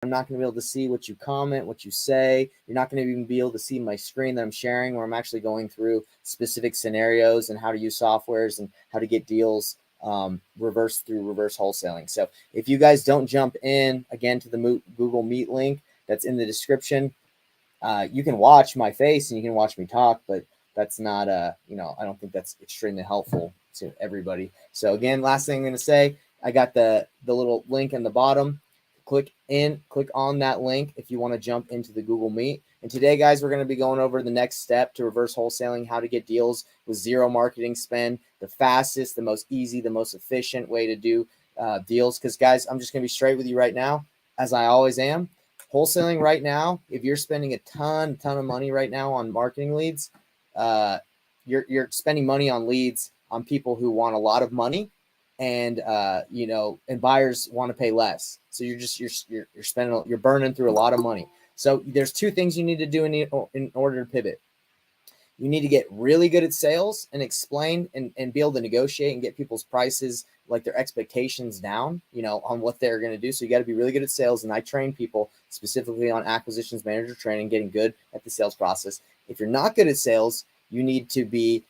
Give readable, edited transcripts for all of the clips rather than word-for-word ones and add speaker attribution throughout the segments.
Speaker 1: I'm not going to be able to see what you comment, what you say. You're not going to even be able to see my screen that I'm sharing, where I'm actually going through specific scenarios and how to use softwares and how to get deals reverse wholesaling. So if you guys don't jump in again to the Google Meet link that's in the description, you can watch my face and you can watch me talk, but that's not I don't think that's extremely helpful to everybody. So again, last thing I'm going to say, I got the little link in the bottom. Click on that link if you want to jump into the Google Meet. And today, guys, we're going to be going over the next step to reverse wholesaling, how to get deals with zero marketing spend, the fastest, the most easy, the most efficient way to do deals. Because, guys, I'm just going to be straight with you right now, as I always am. Wholesaling right now, if you're spending a ton of money right now on marketing leads, you're spending money on leads on people who want a lot of money, and and buyers want to pay less. So you're spending, you're burning through a lot of money. So there's two things you need to do in order to pivot. You need to get really good at sales and explain and be able to negotiate and get people's prices, like their expectations down, on what they're going to do. So you got to be really good at sales. And I train people specifically on acquisitions manager training, getting good at the sales process. If you're not good at sales, you need to be,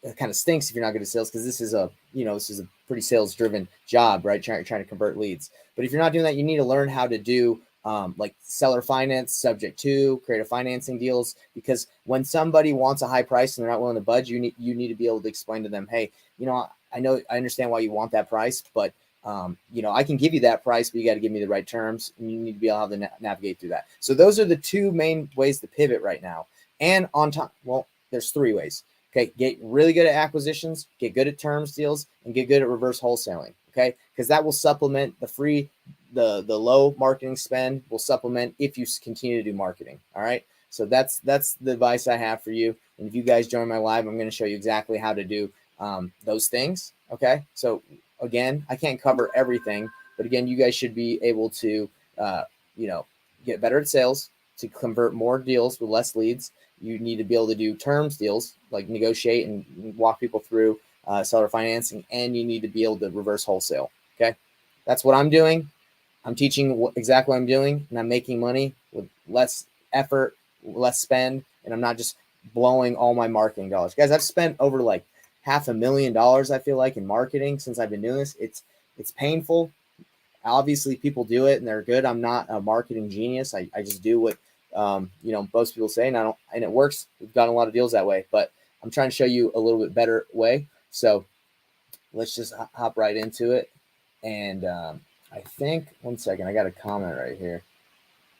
Speaker 1: it kind of stinks if you're not good at sales, because this is a pretty sales driven job, right? Trying to convert leads. But if you're not doing that, you need to learn how to do like seller finance, subject to creative financing deals, because when somebody wants a high price and they're not willing to budge, you need to be able to explain to them, hey, I understand why you want that price, but I can give you that price, but you got to give me the right terms, and you need to be able to navigate through that. So those are the two main ways to pivot right now. And on top, well, there's three ways. Okay, get really good at acquisitions, get good at terms deals, and get good at reverse wholesaling. Okay, because that will supplement the low marketing spend will supplement if you continue to do marketing. All right, so that's the advice I have for you. And if you guys join my live, I'm going to show you exactly how to do those things. Okay, so again, I can't cover everything, but again, you guys should be able to get better at sales, to convert more deals with less leads. You need to be able to do terms deals, like negotiate and walk people through seller financing, and you need to be able to reverse wholesale. Okay, that's what I'm doing. I'm teaching exactly what I'm doing, and I'm making money with less effort, less spend, and I'm not just blowing all my marketing dollars. Guys, I've spent over like $500,000, I feel like, in marketing since I've been doing this. It's painful. Obviously, people do it and they're good. I'm not a marketing genius. I just do what most people say, and it works. We've gotten a lot of deals that way, but I'm trying to show you a little bit better way. So let's just hop right into it. And I think, one second, I got a comment right here.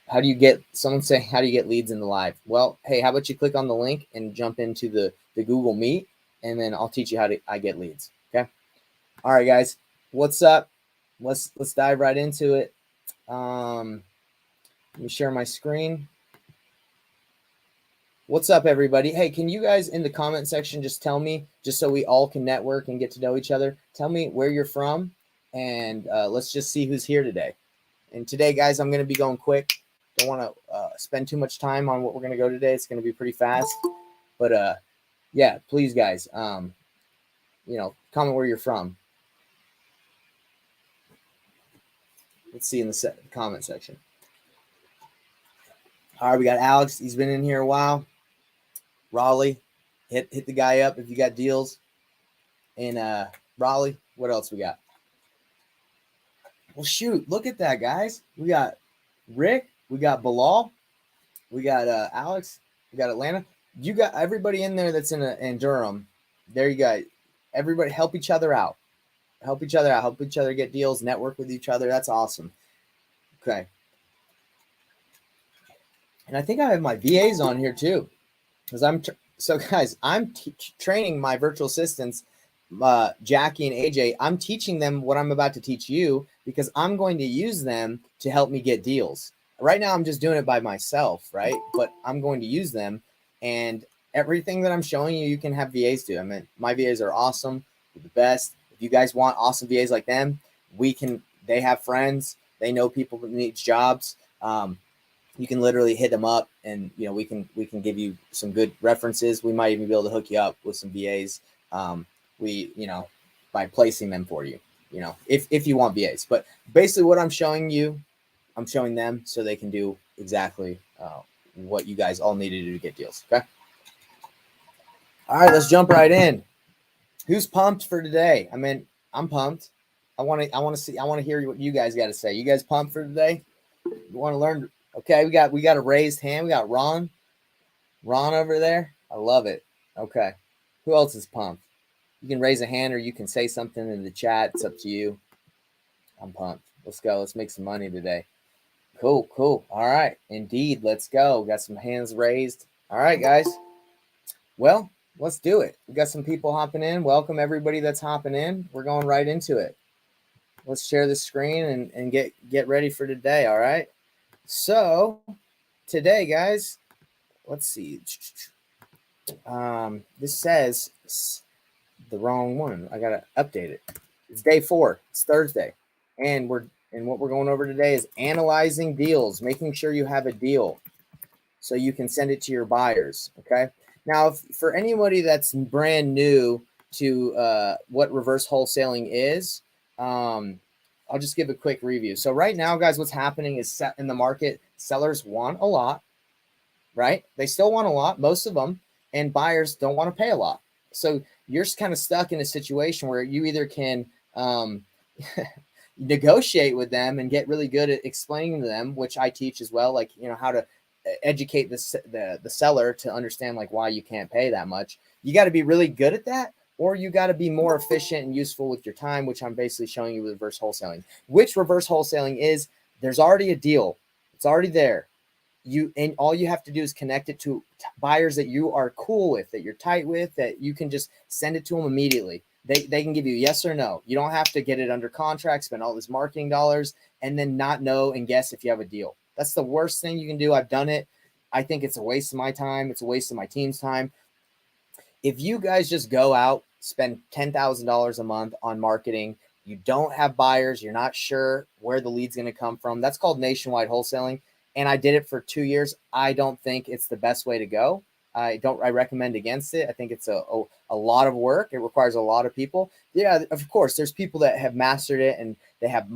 Speaker 1: How do you get leads in the live? Well, hey, how about you click on the link and jump into the Google Meet, and then I'll teach you how I get leads. Okay. All right, guys, what's up? Let's dive right into it. Let me share my screen. What's up, everybody? Hey, can you guys in the comment section just tell me, just so we all can network and get to know each other, tell me where you're from, and let's just see who's here today. And today, guys, I'm going to be going quick. Don't want to spend too much time on what we're going to go today. It's going to be pretty fast. But yeah, please, guys, comment where you're from. Let's see in the comment section. All right, we got Alex. He's been in here a while. Raleigh, hit the guy up if you got deals. And Raleigh, what else we got? Well, shoot, look at that, guys. We got Rick, we got Bilal, we got Alex, we got Atlanta. You got everybody in there that's in Durham. There you go. Everybody help each other out. Help each other get deals, network with each other. That's awesome. Okay. And I think I have my VAs on here too, because guys, I'm training my virtual assistants, Jackie and AJ. I'm teaching them what I'm about to teach you, because I'm going to use them to help me get deals. Right now, I'm just doing it by myself, right? But I'm going to use them, and everything that I'm showing you, you can have VAs do. I mean, my VAs are awesome, they're the best. If you guys want awesome VAs like them, they have friends, they know people that need jobs. You can literally hit them up, and we can give you some good references. We might even be able to hook you up with some VAs. By placing them for you. you know, if you want VAs. But basically what I'm showing you, I'm showing them so they can do exactly what you guys all need to do to get deals. Okay. All right, let's jump right in. Who's pumped for today? I mean, I'm pumped. I want to hear what you guys got to say. You guys pumped for today? You want to learn? Okay, we got a raised hand. We got Ron over there. I love it. Okay. Who else is pumped? You can raise a hand or you can say something in the chat. It's up to you. I'm pumped. Let's go. Let's make some money today. Cool. All right. Indeed. Let's go. Got some hands raised. All right, guys. Well, let's do it. We got some people hopping in. Welcome everybody that's hopping in. We're going right into it. Let's share the screen and get ready for today. All right. So today, guys, let's see. This says the wrong one. I gotta update it. It's day 4. It's Thursday, and what we're going over today is analyzing deals, making sure you have a deal so you can send it to your buyers. Okay. Now, for anybody that's brand new to what reverse wholesaling is, I'll just give a quick review. So right now, guys, what's happening is in the market, sellers want a lot, right? They still want a lot, most of them, and buyers don't want to pay a lot. So you're kind of stuck in a situation where you either can negotiate with them and get really good at explaining to them, which I teach as well, like, you know, how to educate the seller to understand like why you can't pay that much. You got to be really good at that, or you got to be more efficient and useful with your time, which I'm basically showing you with reverse wholesaling. Which reverse wholesaling is, there's already a deal. It's already there. And all you have to do is connect it to buyers that you are cool with, that you're tight with, that you can just send it to them immediately. They can give you yes or no. You don't have to get it under contract, spend all this marketing dollars, and then not know and guess if you have a deal. That's the worst thing you can do. I've done it. I think it's a waste of my time. It's a waste of my team's time. If you guys just go out, spend $10,000 a month on marketing, you don't have buyers, you're not sure where the lead's going to come from. That's called nationwide wholesaling. And I did it for 2 years. I don't think it's the best way to go. I recommend against it. I think it's a lot of work. It requires a lot of people. Yeah, of course, there's people that have mastered it and they have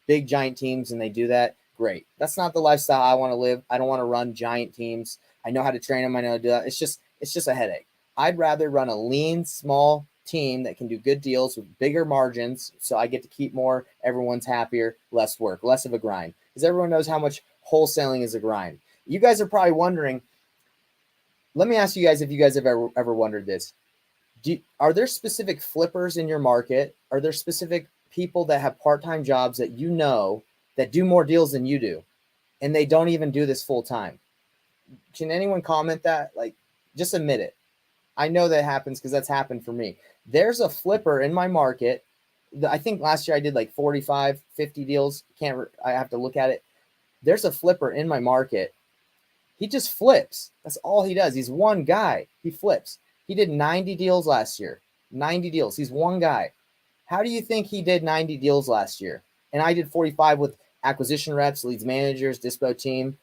Speaker 1: big giant teams and they do that. Great. That's not the lifestyle I want to live. I don't want to run giant teams. I know how to train them. I know how to do that. It's just a headache. I'd rather run a lean, small team that can do good deals with bigger margins. So I get to keep more. Everyone's happier, less work, less of a grind. Because everyone knows how much wholesaling is a grind. You guys are probably wondering, let me ask you guys if you guys have ever wondered this. Are there specific flippers in your market? Are there specific people that have part-time jobs that you know that do more deals than you do, and they don't even do this full time? Can anyone comment that? Like, just admit it. I know that happens because that's happened for me. There's a flipper in my market. I think last year I did like 45, 50 deals. I have to look at it. There's a flipper in my market. He just flips. That's all he does. He's one guy. He flips. He did 90 deals last year. 90 deals. He's one guy. How do you think he did 90 deals last year? And I did 45 with acquisition reps, leads managers, dispo team.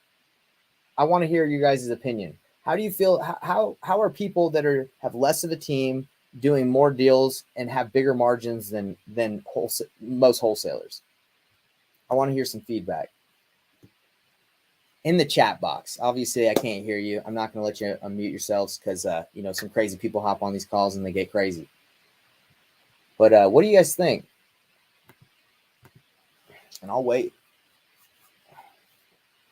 Speaker 1: I want to hear you guys' opinion. How do you feel? How are people that have less of a team doing more deals and have bigger margins than most wholesalers? I want to hear some feedback in the chat box. Obviously, I can't hear you. I'm not going to let you unmute yourselves because some crazy people hop on these calls and they get crazy. But what do you guys think? And I'll wait.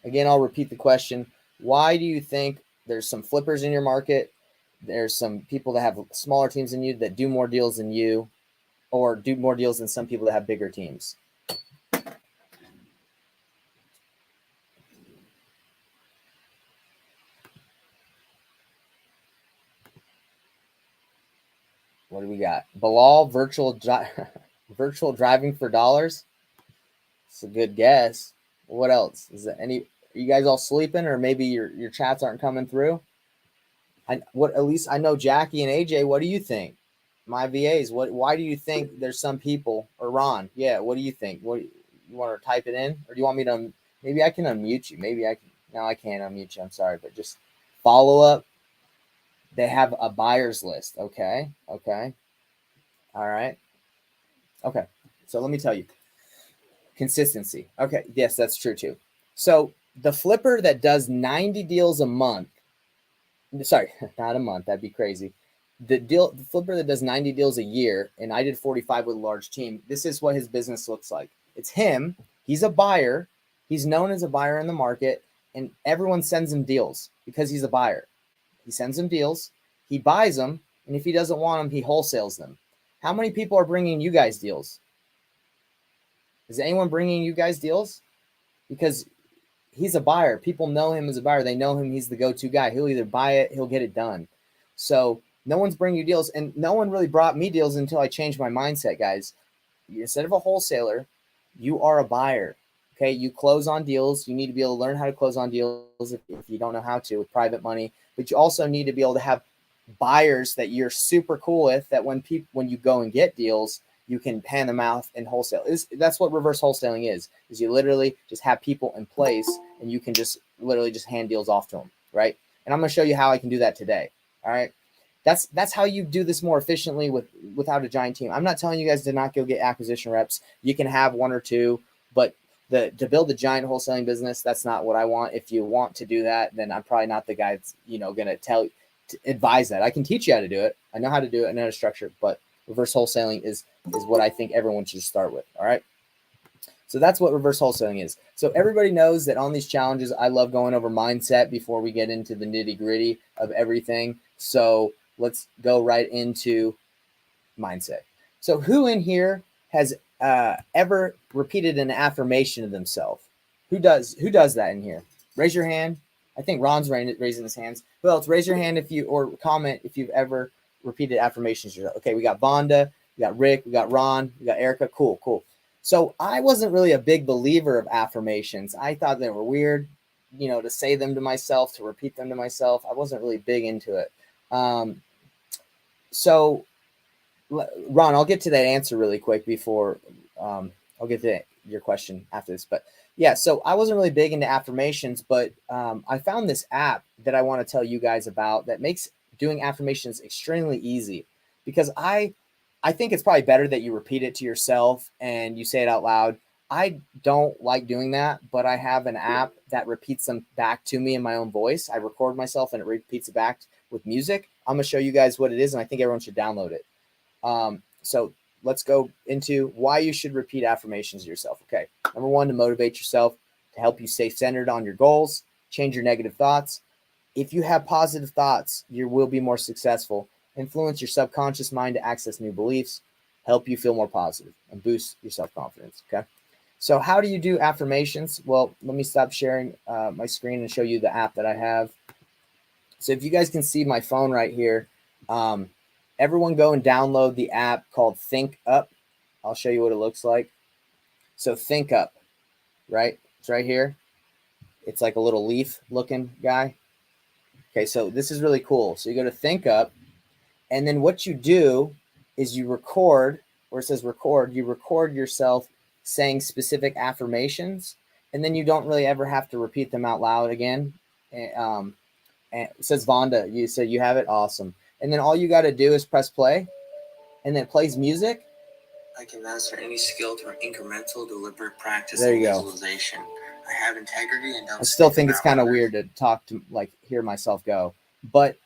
Speaker 1: Again, I'll repeat the question. Why do you think there's some flippers in your market? There's some people that have smaller teams than you that do more deals than you, or do more deals than some people that have bigger teams? What do we got? Bilal, virtual driving for dollars. It's a good guess. What else? Is there any? Are you guys all sleeping, or maybe your chats aren't coming through? At least I know Jackie and AJ. What do you think? My VAs. Why do you think there's some people, or Ron? Yeah. What do you think? You want to type it in, or do you want me to? Maybe I can unmute you. Maybe I can. No, I can't unmute you. I'm sorry, but just follow up. They have a buyers list. Okay. All right. Okay. So let me tell you, consistency. Okay. Yes, that's true too. So the flipper that does 90 deals a month, sorry, not a month, that'd be crazy. The flipper that does 90 deals a year, and I did 45 with a large team. This is what his business looks like. It's him. He's a buyer. He's known as a buyer in the market, and everyone sends him deals because he's a buyer. He sends him deals. He buys them, and if he doesn't want them, he wholesales them. How many people are bringing you guys deals? Is anyone bringing you guys deals? Because he's a buyer. People know him as a buyer. They know him. He's the go-to guy. He'll either buy it, he'll get it done. So no one's bringing you deals, and no one really brought me deals until I changed my mindset, guys. Instead of a wholesaler, you are a buyer. Okay, you close on deals. You need to be able to learn how to close on deals if you don't know how to with private money. But you also need to be able to have buyers that you're super cool with. That when you go and get deals, you can pan them out and wholesale. That's what reverse wholesaling is you literally just have people in place and you can just literally just hand deals off to them, right? And I'm going to show you how I can do that today. All right. That's how you do this more efficiently without a giant team. I'm not telling you guys to not go get acquisition reps. You can have one or two, but to build a giant wholesaling business, that's not what I want. If you want to do that, then I'm probably not the guy that's, going to advise that. I can teach you how to do it. I know how to do it. I know how to structure it, but reverse wholesaling is what I think everyone should start with. All right. So that's what reverse wholesaling is. So everybody knows that on these challenges, I love going over mindset before we get into the nitty gritty of everything. So let's go right into mindset. So who in here has ever repeated an affirmation of themselves? Who does that in here? Raise your hand. I think Ron's raising his hands. Who else? Raise your hand or comment if you've ever repeated affirmations yourself. Okay, we got Vonda, we got Rick, we got Ron, we got Erica. Cool. So I wasn't really a big believer of affirmations. I thought they were weird, to say them to myself, to repeat them to myself. I wasn't really big into it. So Ron, I'll get to that answer really quick before I'll get to your question after this. But yeah, so I wasn't really big into affirmations, but I found this app that I want to tell you guys about that makes doing affirmations extremely easy, because I think it's probably better that you repeat it to yourself and you say it out loud. I don't like doing that, but I have an app that repeats them back to me in my own voice. I record myself and it repeats it back with music. I'm going to show you guys what it is, and I think everyone should download it. So let's go into why you should repeat affirmations to yourself. Okay. Number one, to motivate yourself, to help you stay centered on your goals, change your negative thoughts. If you have positive thoughts, you will be more successful. Influence your subconscious mind to access new beliefs, help you feel more positive, and boost your self-confidence. Okay. So how do you do affirmations? Well, let me stop sharing my screen and show you the app that I have. So if you guys can see my phone right here, everyone go and download the app called Think Up. I'll show you what it looks like. So Think Up, right? It's right here. It's like a little leaf looking guy. Okay, so this is really cool. So you go to Think Up, and then what you do is you record, where it says record, you record yourself saying specific affirmations, and then you don't really ever have to repeat them out loud again. And it says Vonda, you said you have it? Awesome. And then all you got to do is press play, and then it plays music.
Speaker 2: I can master any skill through incremental, deliberate practice
Speaker 1: and
Speaker 2: visualization. I have integrity and don't.
Speaker 1: I still think it's kind of weird to talk to, like, hear myself go, but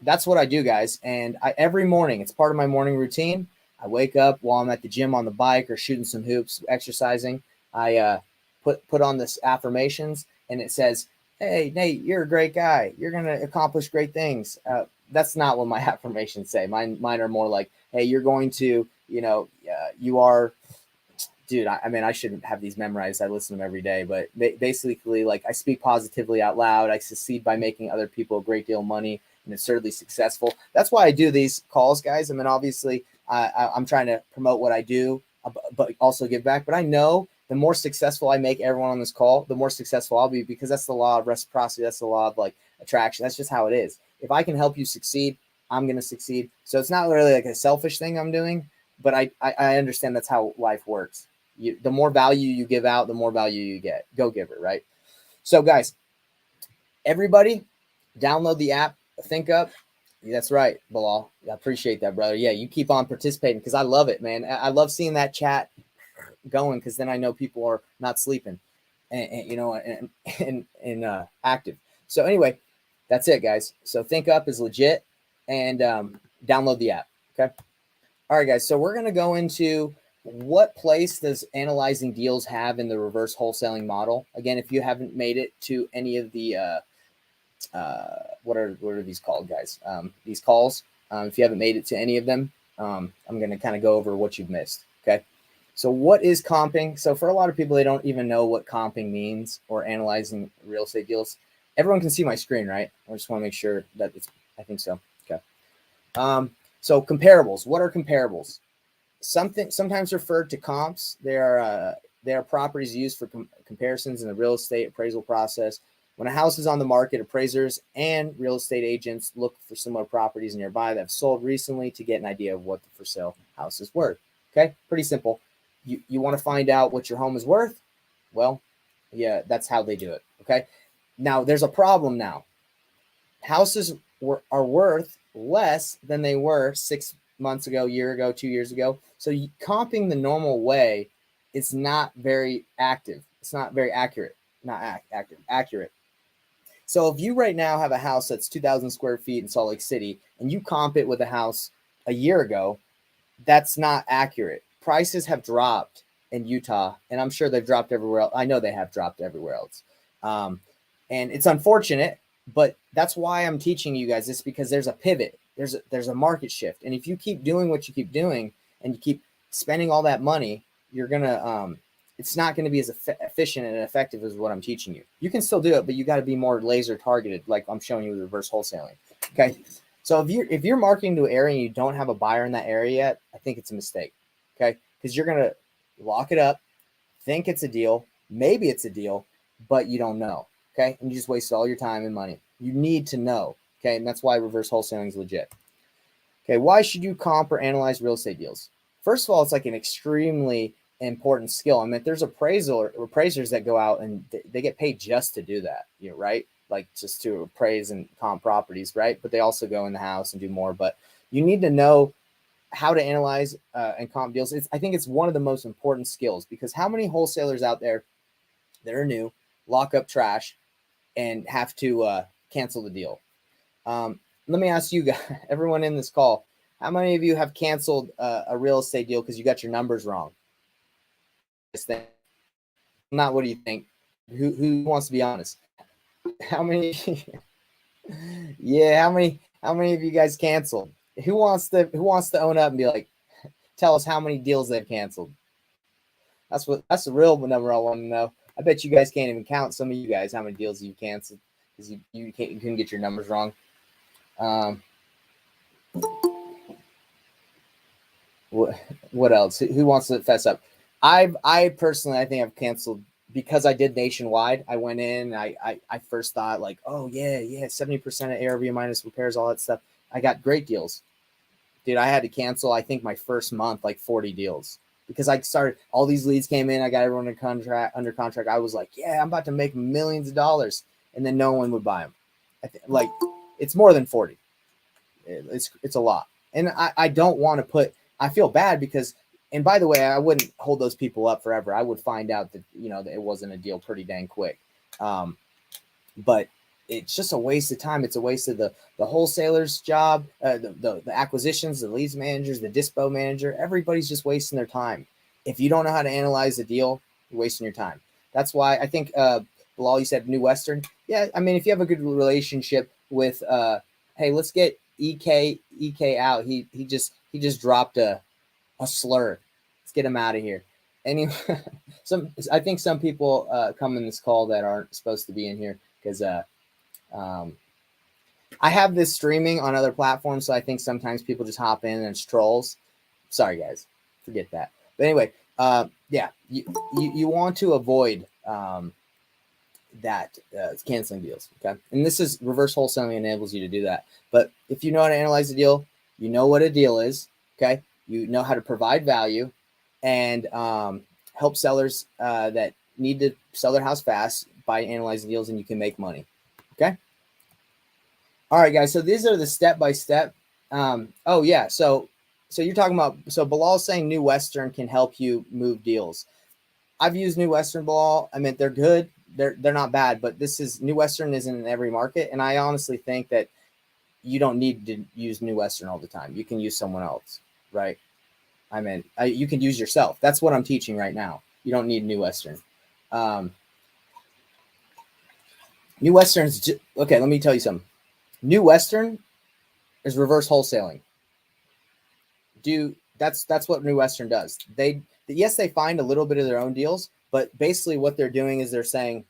Speaker 1: that's what I do, guys. And every morning, it's part of my morning routine. I wake up while I'm at the gym on the bike or shooting some hoops, exercising. I put on this affirmations, and it says, "Hey, Nate, you're a great guy. You're going to accomplish great things." That's not what my affirmations say. Mine are more like, "Hey, you're going to, you are," dude, I shouldn't have these memorized. I listen to them every day, but basically, like, I speak positively out loud. I succeed by making other people a great deal of money and absurdly successful. That's why I do these calls, guys. I mean, obviously, I'm trying to promote what I do, but also give back. But I know the more successful I make everyone on this call, the more successful I'll be, because that's the law of reciprocity. That's the law of, like, attraction. That's just how it is. If I can help you succeed, I'm going to succeed. So it's not really like a selfish thing I'm doing, but I understand that's how life works. The more value you give out, the more value you get. Go giver, right? So, guys, everybody, download the app, Think Up. That's right, Bilal. I appreciate that, brother. Yeah, you keep on participating because I love it, man. I love seeing that chat going because then I know people are not sleeping and you know, and active. So anyway, that's it, guys. So Think Up is legit, and download the app. Okay. All right, guys. So we're gonna go into what place does analyzing deals have in the reverse wholesaling model. Again, if you haven't made it to any of the what are these called, guys? These calls. If you haven't made it to any of them, I'm going to kind of go over what you've missed. Okay. So what is comping? So for a lot of people, they don't even know what comping means or analyzing real estate deals. Everyone can see my screen, right? I just want to make sure that it's, I think so. Okay. So comparables. What are comparables? Sometimes referred to comps. They are properties used for comparisons in the real estate appraisal process. When a house is on the market, appraisers and real estate agents look for similar properties nearby that have sold recently to get an idea of what the for sale house is worth. Okay, pretty simple. You want to find out what your home is worth? Well, yeah, that's how they do it. Okay, now there's a problem now. Houses are worth less than they were 6 months ago, year ago, 2 years ago. So comping the normal way is not very active. It's not very accurate. Not active, accurate. So if you right now have a house that's 2,000 square feet in Salt Lake City and you comp it with a house a year ago, that's not accurate. Prices have dropped in Utah, and I'm sure they've dropped everywhere else. I know they have dropped everywhere else. And it's unfortunate, but that's why I'm teaching you guys this, because there's a pivot. There's a market shift. And if you keep doing what you keep doing and you keep spending all that money, you're going to it's not going to be as efficient and effective as what I'm teaching you. You can still do it, but you got to be more laser targeted, like I'm showing you with reverse wholesaling. Okay. So if you're marketing to an area and you don't have a buyer in that area yet, I think it's a mistake. Okay. Because you're going to lock it up, think it's a deal, maybe it's a deal, but you don't know. Okay. And you just waste all your time and money. You need to know. Okay. And that's why reverse wholesaling is legit. Okay. Why should you comp or analyze real estate deals? First of all, it's like an extremely important skill. I mean, there's appraisers that go out and they get paid just to do that, you know, right? Like just to appraise and comp properties, right? But they also go in the house and do more. But you need to know how to analyze and comp deals. I think it's one of the most important skills, because how many wholesalers out there that are new lock up trash and have to cancel the deal? Let me ask you guys, everyone in this call, how many of you have canceled a real estate deal because you got your numbers wrong? Not what do you think? Who wants to be honest? How many? Yeah, how many of you guys canceled? Who wants to own up and be like, tell us how many deals they've canceled? That's the real number I want to know. I bet you guys can't even count, some of you guys, how many deals you've canceled because you couldn't get your numbers wrong. What else? Who wants to fess up? I personally, I think I've canceled because I did nationwide. I went in, I first thought like, oh yeah, 70% of ARV minus repairs, all that stuff. I got great deals. Dude, I had to cancel, I think my first month, like 40 deals because I started, all these leads came in. I got everyone under contract. I was like, yeah, I'm about to make millions of dollars. And then no one would buy them. Like it's more than 40. It's a lot. And I don't want to I feel bad because, and by the way, I wouldn't hold those people up forever. I would find out that, that it wasn't a deal pretty dang quick. But it's just a waste of time. It's a waste of the wholesaler's job, the acquisitions, the leads managers, the dispo manager. Everybody's just wasting their time. If you don't know how to analyze the deal, you're wasting your time. That's why I think, Bilal, you said New Western. Yeah, I mean, if you have a good relationship with, hey, let's get EK out. He just dropped a slur. Let's get him out of here. Anyway, I think some people come in this call that aren't supposed to be in here because I have this streaming on other platforms, so I think sometimes people just hop in and it's trolls. Sorry, guys, forget that. But anyway, yeah, you want to avoid that canceling deals, okay? And this is reverse wholesaling enables you to do that. But if you know how to analyze a deal, you know what a deal is, okay? You know how to provide value and help sellers that need to sell their house fast by analyzing deals, and you can make money, okay? All right, guys. So these are the step-by-step. Oh yeah. So you're talking about, so Bilal's saying New Western can help you move deals. I've used New Western, Bilal. I mean, they're good. They're not bad, but this is New Western isn't in every market. And I honestly think that you don't need to use New Western all the time. You can use someone else, right? I mean, you can use yourself. That's what I'm teaching right now. You don't need New Western. Um, New Western's okay. Let me tell you something. New Western is reverse wholesaling. That's what New Western does. Yes, they find a little bit of their own deals, but basically what they're doing is they're saying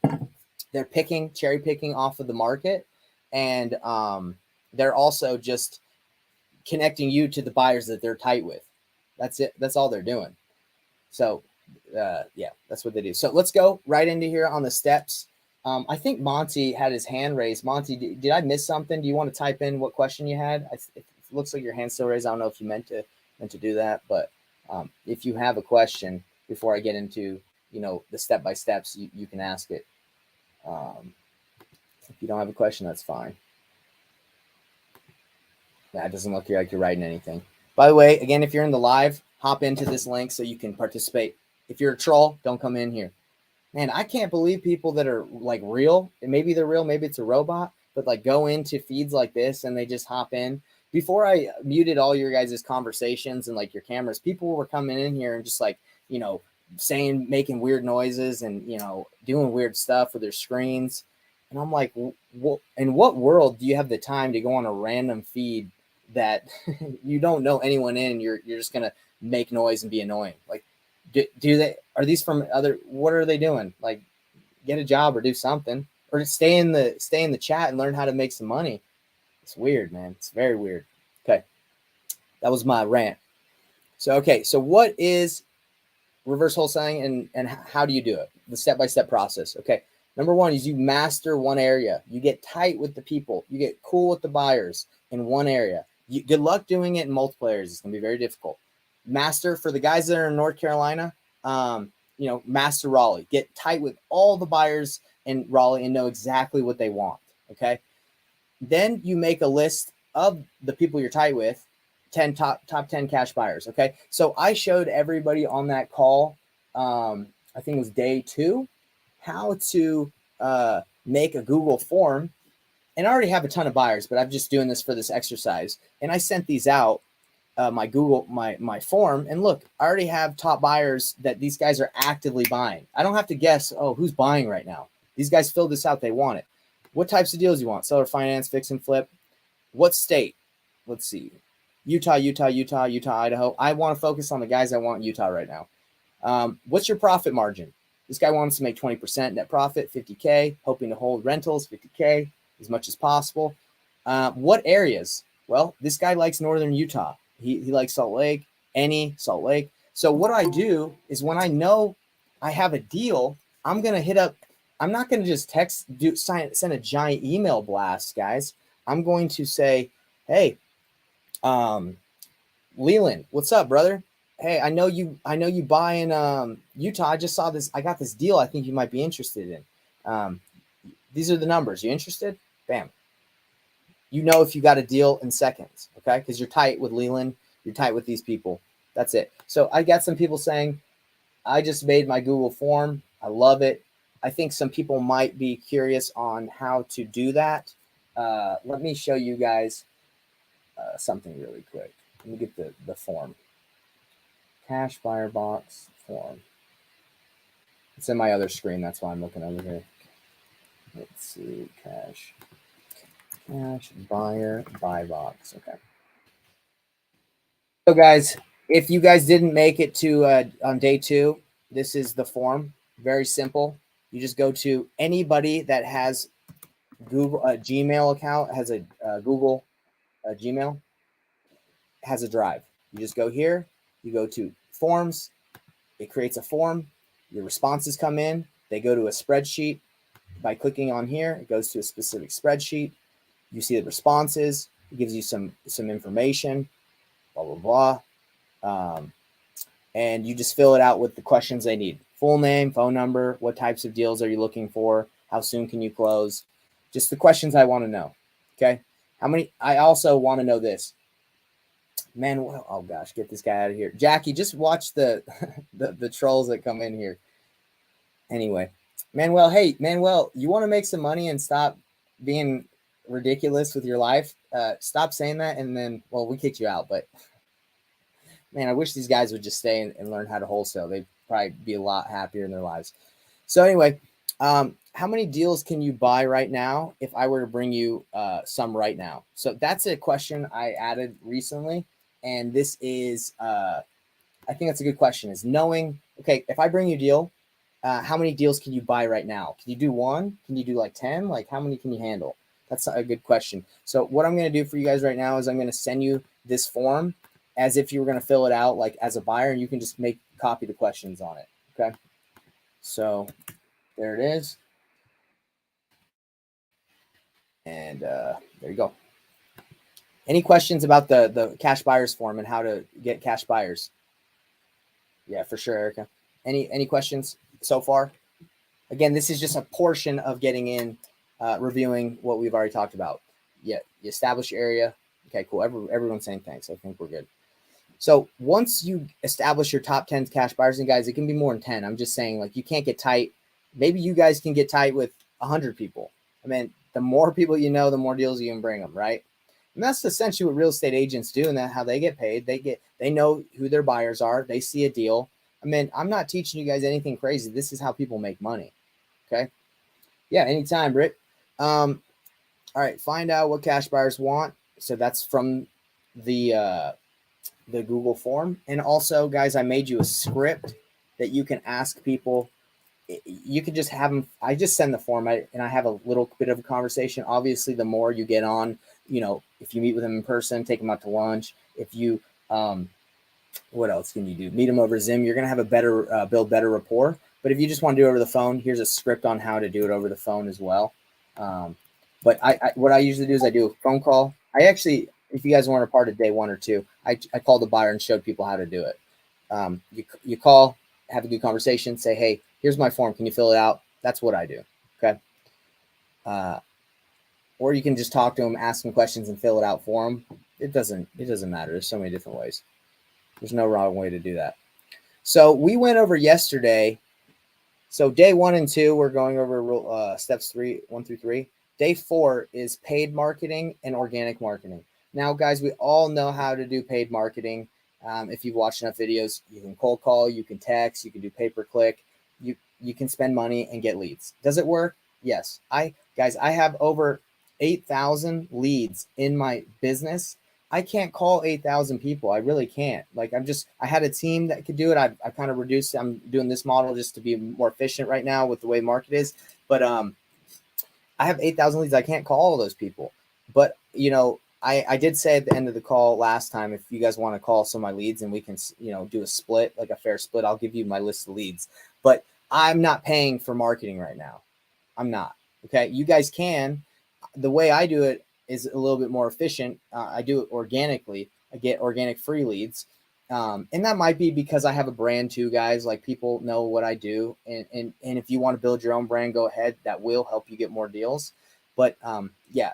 Speaker 1: they're cherry picking off of the market, and they're also just connecting you to the buyers that they're tight with. That's it. That's all they're doing. So yeah, that's what they do. So let's go right into here on the steps. I think Monty had his hand raised. Monty, did I miss something? Do you want to type in what question you had? It looks like your hand's still raised. I don't know if you meant to do that, but if you have a question before I get into the step by steps, you can ask it. If you don't have a question, that's fine. Yeah, it doesn't look like you're writing anything. By the way, again, if you're in the live, hop into this link so you can participate. If you're a troll, don't come in here. Man, I can't believe people that are like real, and maybe they're real, maybe it's a robot, but like go into feeds like this and they just hop in. Before I muted all your guys' conversations and like your cameras, people were coming in here and just like, making weird noises and, doing weird stuff with their screens. And I'm like, in what world do you have the time to go on a random feed that you don't know anyone in? You're just going to make noise and be annoying. Like, are these from what are they doing? Like, get a job or do something, or stay in the chat and learn how to make some money. It's weird, man. It's very weird. Okay. That was my rant. So what is reverse wholesaling and how do you do it? The step-by-step process. Okay. Number one is you master one area. You get tight with the people. You get cool with the buyers in one area. Good luck doing it in multiple areas. It's going to be very difficult. Master, for the guys that are in North Carolina, master Raleigh. Get tight with all the buyers in Raleigh and know exactly what they want. Okay. Then you make a list of the people you're tight with, top 10 cash buyers. Okay. So I showed everybody on that call, I think it was day 2, how to make a Google form. And I already have a ton of buyers, but I'm just doing this for this exercise. And I sent these out, my form, and look, I already have top buyers that these guys are actively buying. I don't have to guess, who's buying right now. These guys filled this out. They want it. What types of deals you want? Seller finance, fix and flip. What state? Let's see. Utah, Idaho. I want to focus on the guys that want Utah right now. What's your profit margin? This guy wants to make 20% net profit, 50K, hoping to hold rentals, 50K, as much as possible. What areas? Well, this guy likes northern Utah. He likes Salt Lake, Salt Lake. So what I do is when I know I have a deal, I'm going to hit up. I'm not going to just send a giant email blast, guys. I'm going to say, hey, Leland, what's up, brother? Hey, I know you buy in Utah. I just saw this. I got this deal I think you might be interested in. These are the numbers. You interested? Bam. If you got a deal in seconds, okay? Because you're tight with Leland. You're tight with these people. That's it. So I got some people saying, I just made my Google form. I love it. I think some people might be curious on how to do that. Let me show you guys something really quick. Let me get the form. Cash buyer box form. It's in my other screen. That's why I'm looking over here. Let's see. Cash buyer buy box. Okay. So guys, if you guys didn't make it to on day 2, this is the form. Very simple. You just go to anybody that has Google Gmail account, has a Google Gmail, has a drive. You just go here, you go to forms, it creates a form, your responses come in, they go to a spreadsheet. By clicking on here, it goes to a specific spreadsheet. You see the responses, it gives you some information, blah, blah, blah. And you just fill it out with the questions they need. Full name, phone number, what types of deals are you looking for? How soon can you close? Just the questions I want to know. Okay. How many? I also want to know this. Manuel, oh gosh, get this guy out of here. Jackie, just watch the the trolls that come in here. Anyway, Manuel, hey Manuel, you want to make some money and stop being ridiculous with your life? Stop saying that, and then, well, we kicked you out, but man, I wish these guys would just stay and learn how to wholesale. They'd probably be a lot happier in their lives. So anyway, how many deals can you buy right now if I were to bring you some right now? So that's a question I added recently, and this is I think that's a good question. Is knowing, okay, if I bring you a deal, how many deals can you buy right now? Can you do one? Can you do like 10? Like, how many can you handle? That's a good question. So what I'm going to do for you guys right now is I'm going to send you this form as if you were going to fill it out like as a buyer, and you can just copy the questions on it. Okay. So there it is. And there you go. Any questions about the cash buyers form and how to get cash buyers? Yeah, for sure, Erica. Any questions so far? Again, this is just a portion of getting in, reviewing what we've already talked about. Yeah, you establish your area. Okay, cool. Everyone's saying thanks. I think we're good. So once you establish your top 10 cash buyers, and guys, it can be more than 10. I'm just saying, like, you can't get tight. Maybe you guys can get tight with 100 people. I mean, the more people you know, the more deals you can bring them, right? And that's essentially what real estate agents do, and that how they get paid. They know who their buyers are. They see a deal. I mean, I'm not teaching you guys anything crazy. This is how people make money. Okay. Yeah, anytime, Britt. All right, find out what cash buyers want. So that's from the Google form. And also, guys, I made you a script that you can ask people. You can just have them. I just send the form, and I have a little bit of a conversation. Obviously, the more you get on, if you meet with them in person, take them out to lunch. If you, what else can you do? Meet them over Zoom. You're going to have a better, build better rapport. But if you just want to do it over the phone, here's a script on how to do it over the phone as well. But what I usually do is I do a phone call. I actually, if you guys weren't a part of day 1 or 2, I called the buyer and showed people how to do it. You call, have a good conversation, say, hey, here's my form. Can you fill it out? That's what I do. Okay. Or you can just talk to them, ask them questions, and fill it out for them. It doesn't matter. There's so many different ways. There's no wrong way to do that. So we went over yesterday. So day 1 and 2, we're going over steps 1 through 3. Day 4 is paid marketing and organic marketing. Now, guys, we all know how to do paid marketing. If you've watched enough videos, you can cold call, you can text, you can do pay-per-click, you can spend money and get leads. Does it work? Yes. I have over 8,000 leads in my business. I can't call 8,000 people. I really can't. Like, I had a team that could do it. I kind of reduced. I'm doing this model just to be more efficient right now with the way market is. But I have 8,000 leads. I can't call all those people. But, I did say at the end of the call last time, if you guys want to call some of my leads and we can, do a split, like a fair split, I'll give you my list of leads. But I'm not paying for marketing right now. I'm not. Okay. You guys can. The way I do it is a little bit more efficient. I do it organically. I get organic free leads. And that might be because I have a brand too, guys. Like, people know what I do. And if you want to build your own brand, go ahead. That will help you get more deals. But yeah,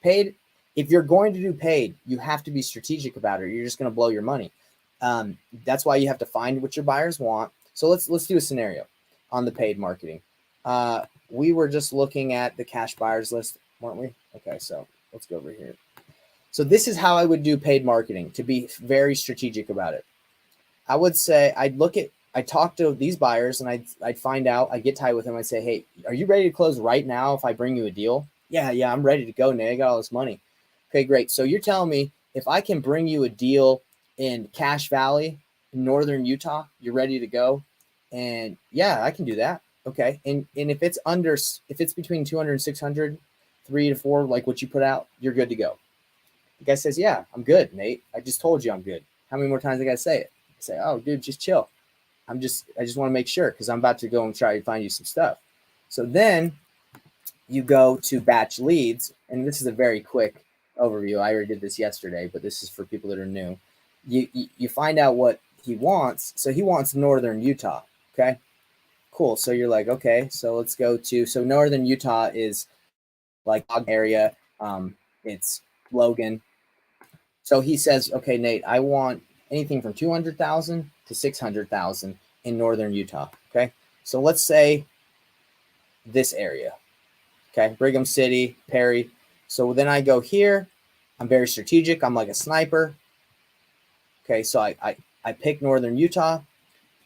Speaker 1: paid. If you're going to do paid, you have to be strategic about it. You're just going to blow your money. That's why you have to find what your buyers want. So let's do a scenario on the paid marketing. We were just looking at the cash buyers list, weren't we? Okay, so let's go over here. So this is how I would do paid marketing to be very strategic about it. I would say I'd talk to these buyers and I'd find out, I'd get tight with them. I'd say, hey, are you ready to close right now if I bring you a deal? Yeah, I'm ready to go, Nate. I got all this money. Okay, great. So you're telling me if I can bring you a deal in Cache Valley, in northern Utah, you're ready to go? And yeah, I can do that. Okay. And if it's between 200 and 600, 3 to 4, like what you put out, you're good to go. The guy says, yeah, I'm good, Nate. I just told you I'm good. How many more times I got to say it? I say, oh, dude, just chill. I just want to make sure, because I'm about to go and try to find you some stuff. So then you go to batch leads, and this is a very quick overview. I already did this yesterday, but this is for people that are new. You find out what he wants. So he wants northern Utah. Okay, cool. So you're like, okay, so let's go to, so northern Utah is like area. It's Logan. So he says, okay, Nate, I want anything from 200,000 to 600,000 in northern Utah. Okay. So let's say this area. Okay. Brigham City, Perry. So then I go here. I'm very strategic. I'm like a sniper. Okay. So I pick northern Utah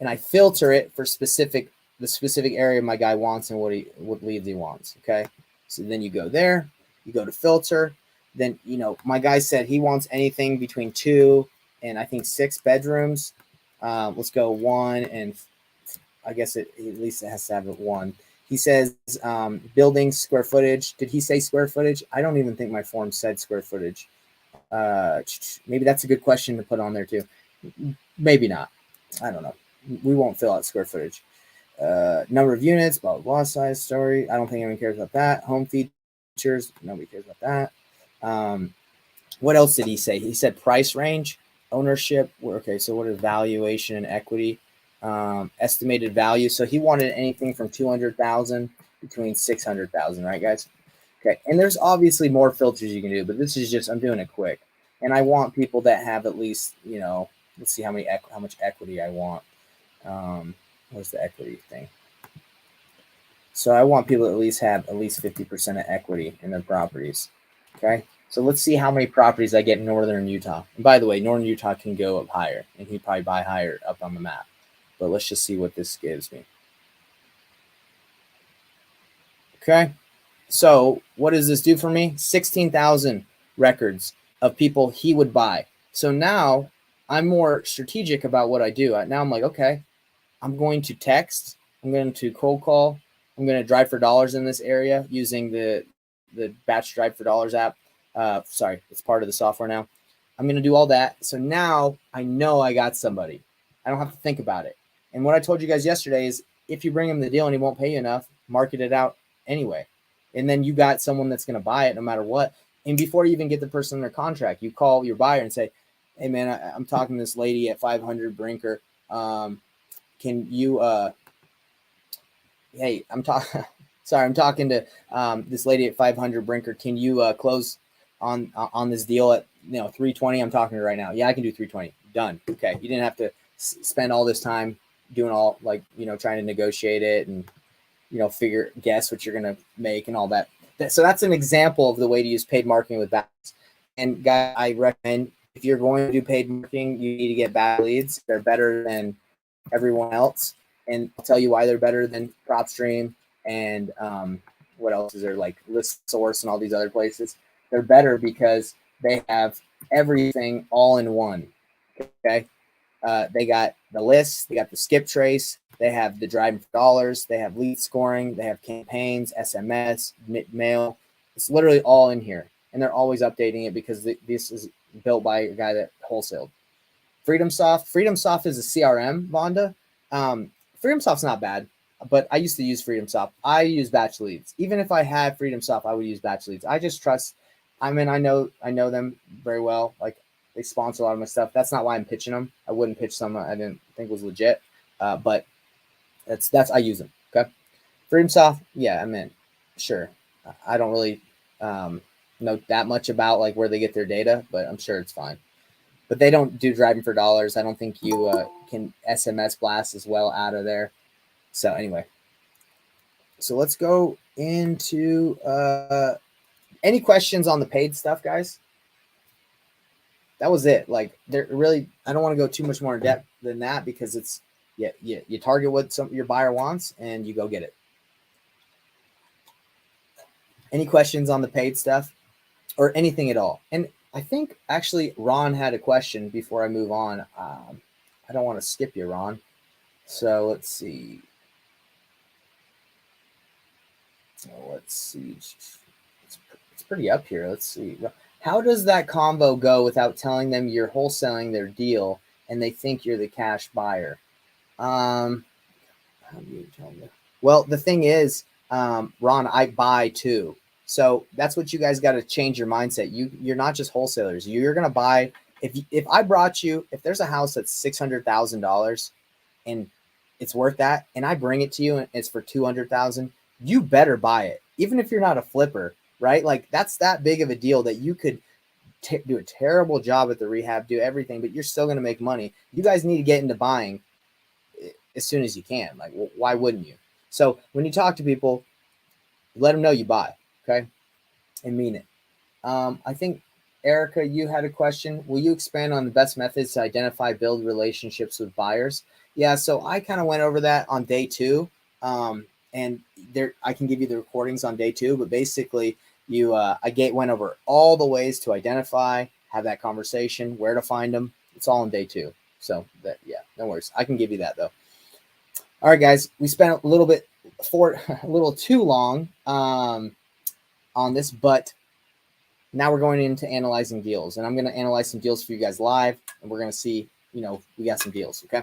Speaker 1: and I filter it for the specific area my guy wants and what leads he wants. Okay. So then you go there, you go to filter. Then, my guy said he wants anything between 2 and I think 6 bedrooms. Let's go 1, and I guess at least it has to have it 1. He says building square footage. Did he say square footage? I don't even think my form said square footage. Maybe that's a good question to put on there too. Maybe not. I don't know. We won't fill out square footage. Number of units, blah, blah, blah, size, story. I don't think anyone cares about that. Home features. Nobody cares about that. What else did he say? He said price range, ownership. Okay, so what is valuation and equity? Estimated value. So he wanted anything from 200,000 between 600,000, right, guys? Okay, and there's obviously more filters you can do, but this is just, I'm doing it quick. And I want people that have at least, let's see how much equity I want. What's the equity thing? So I want people to at least have at least 50% of equity in their properties. Okay. So let's see how many properties I get in northern Utah. And by the way, northern Utah can go up higher, and he'd probably buy higher up on the map. But let's just see what this gives me. Okay. So what does this do for me? 16,000 records of people he would buy. So now I'm more strategic about what I do. Now I'm like, okay, I'm going to text. I'm going to cold call. I'm going to drive for dollars in this area using the Batch Drive for Dollars app. Sorry, it's part of the software now. I'm going to do all that. So now I know I got somebody. I don't have to think about it. And what I told you guys yesterday is if you bring him the deal and he won't pay you enough, market it out anyway. And then you got someone that's going to buy it no matter what. And before you even get the person under contract, you call your buyer and say, hey, man, I'm talking to this lady at 500 Brinker. Can you, hey, I'm talking to this lady at 500 Brinker. Can you close on this deal at 320? I'm talking to her right now. Yeah, I can do 320. Done. Okay. You didn't have to spend all this time doing all trying to negotiate it and guess what you're going to make and all that. So that's an example of the way to use paid marketing with backs. And guys, I recommend if you're going to do paid marketing, you need to get back leads. They're better than everyone else. And I'll tell you why they're better than PropStream and what else is there, like List Source and all these other places. They're better because they have everything all in one. Okay. They got the list, they got the skip trace, they have the driving for dollars, they have lead scoring, they have campaigns, SMS, mail. It's literally all in here. And they're always updating it because this is built by a guy that wholesaled. FreedomSoft is a CRM, Vonda. FreedomSoft's not bad, but I used to use FreedomSoft. I use Batch Leads. Even if I had FreedomSoft, I would use Batch Leads. I just trust. I know them very well. Like they sponsor a lot of my stuff. That's not why I'm pitching them. I wouldn't pitch some I didn't think was legit, but that's I use them. Okay, FreedomSoft. Yeah, I'm in. Sure. I don't really know that much about like where they get their data, but I'm sure it's fine. But they don't do driving for dollars. I don't think you can SMS blast as well out of there. So anyway, so let's go into any questions on the paid stuff, guys? That was it. Like they're really, I don't want to go too much more in depth than that because it's you target what your buyer wants and you go get it. Any questions on the paid stuff or anything at all? And I think actually Ron had a question before I move on. I don't want to skip you, Ron. So let's see. It's pretty up here. Let's see. How does that combo go without telling them you're wholesaling their deal and they think you're the cash buyer? How do you tell them? Well, the thing is, Ron, I buy too. So that's what you guys got to change your mindset. You're not just wholesalers. You're going to buy. If I brought you, if there's a house that's $600,000 and it's worth that, and I bring it to you and it's for $200,000, you better buy it. Even if you're not a flipper, right? Like that's that big of a deal that you could do a terrible job at the rehab, do everything, but you're still going to make money. You guys need to get into buying as soon as you can. Like, why wouldn't you? So when you talk to people, let them know you buy, okay, and mean it. I think, Erica, you had a question. Will you expand on the best methods to identify, build relationships with buyers? Yeah, so I kind of went over that on day 2, and there I can give you the recordings on day 2. But basically, went over all the ways to identify, have that conversation, where to find them. It's all on day 2. So that, yeah, no worries. I can give you that though. All right, guys, we spent a little too long on this, but now we're going into analyzing deals, and I'm going to analyze some deals for you guys live, and we're going to see, we got some deals. Okay.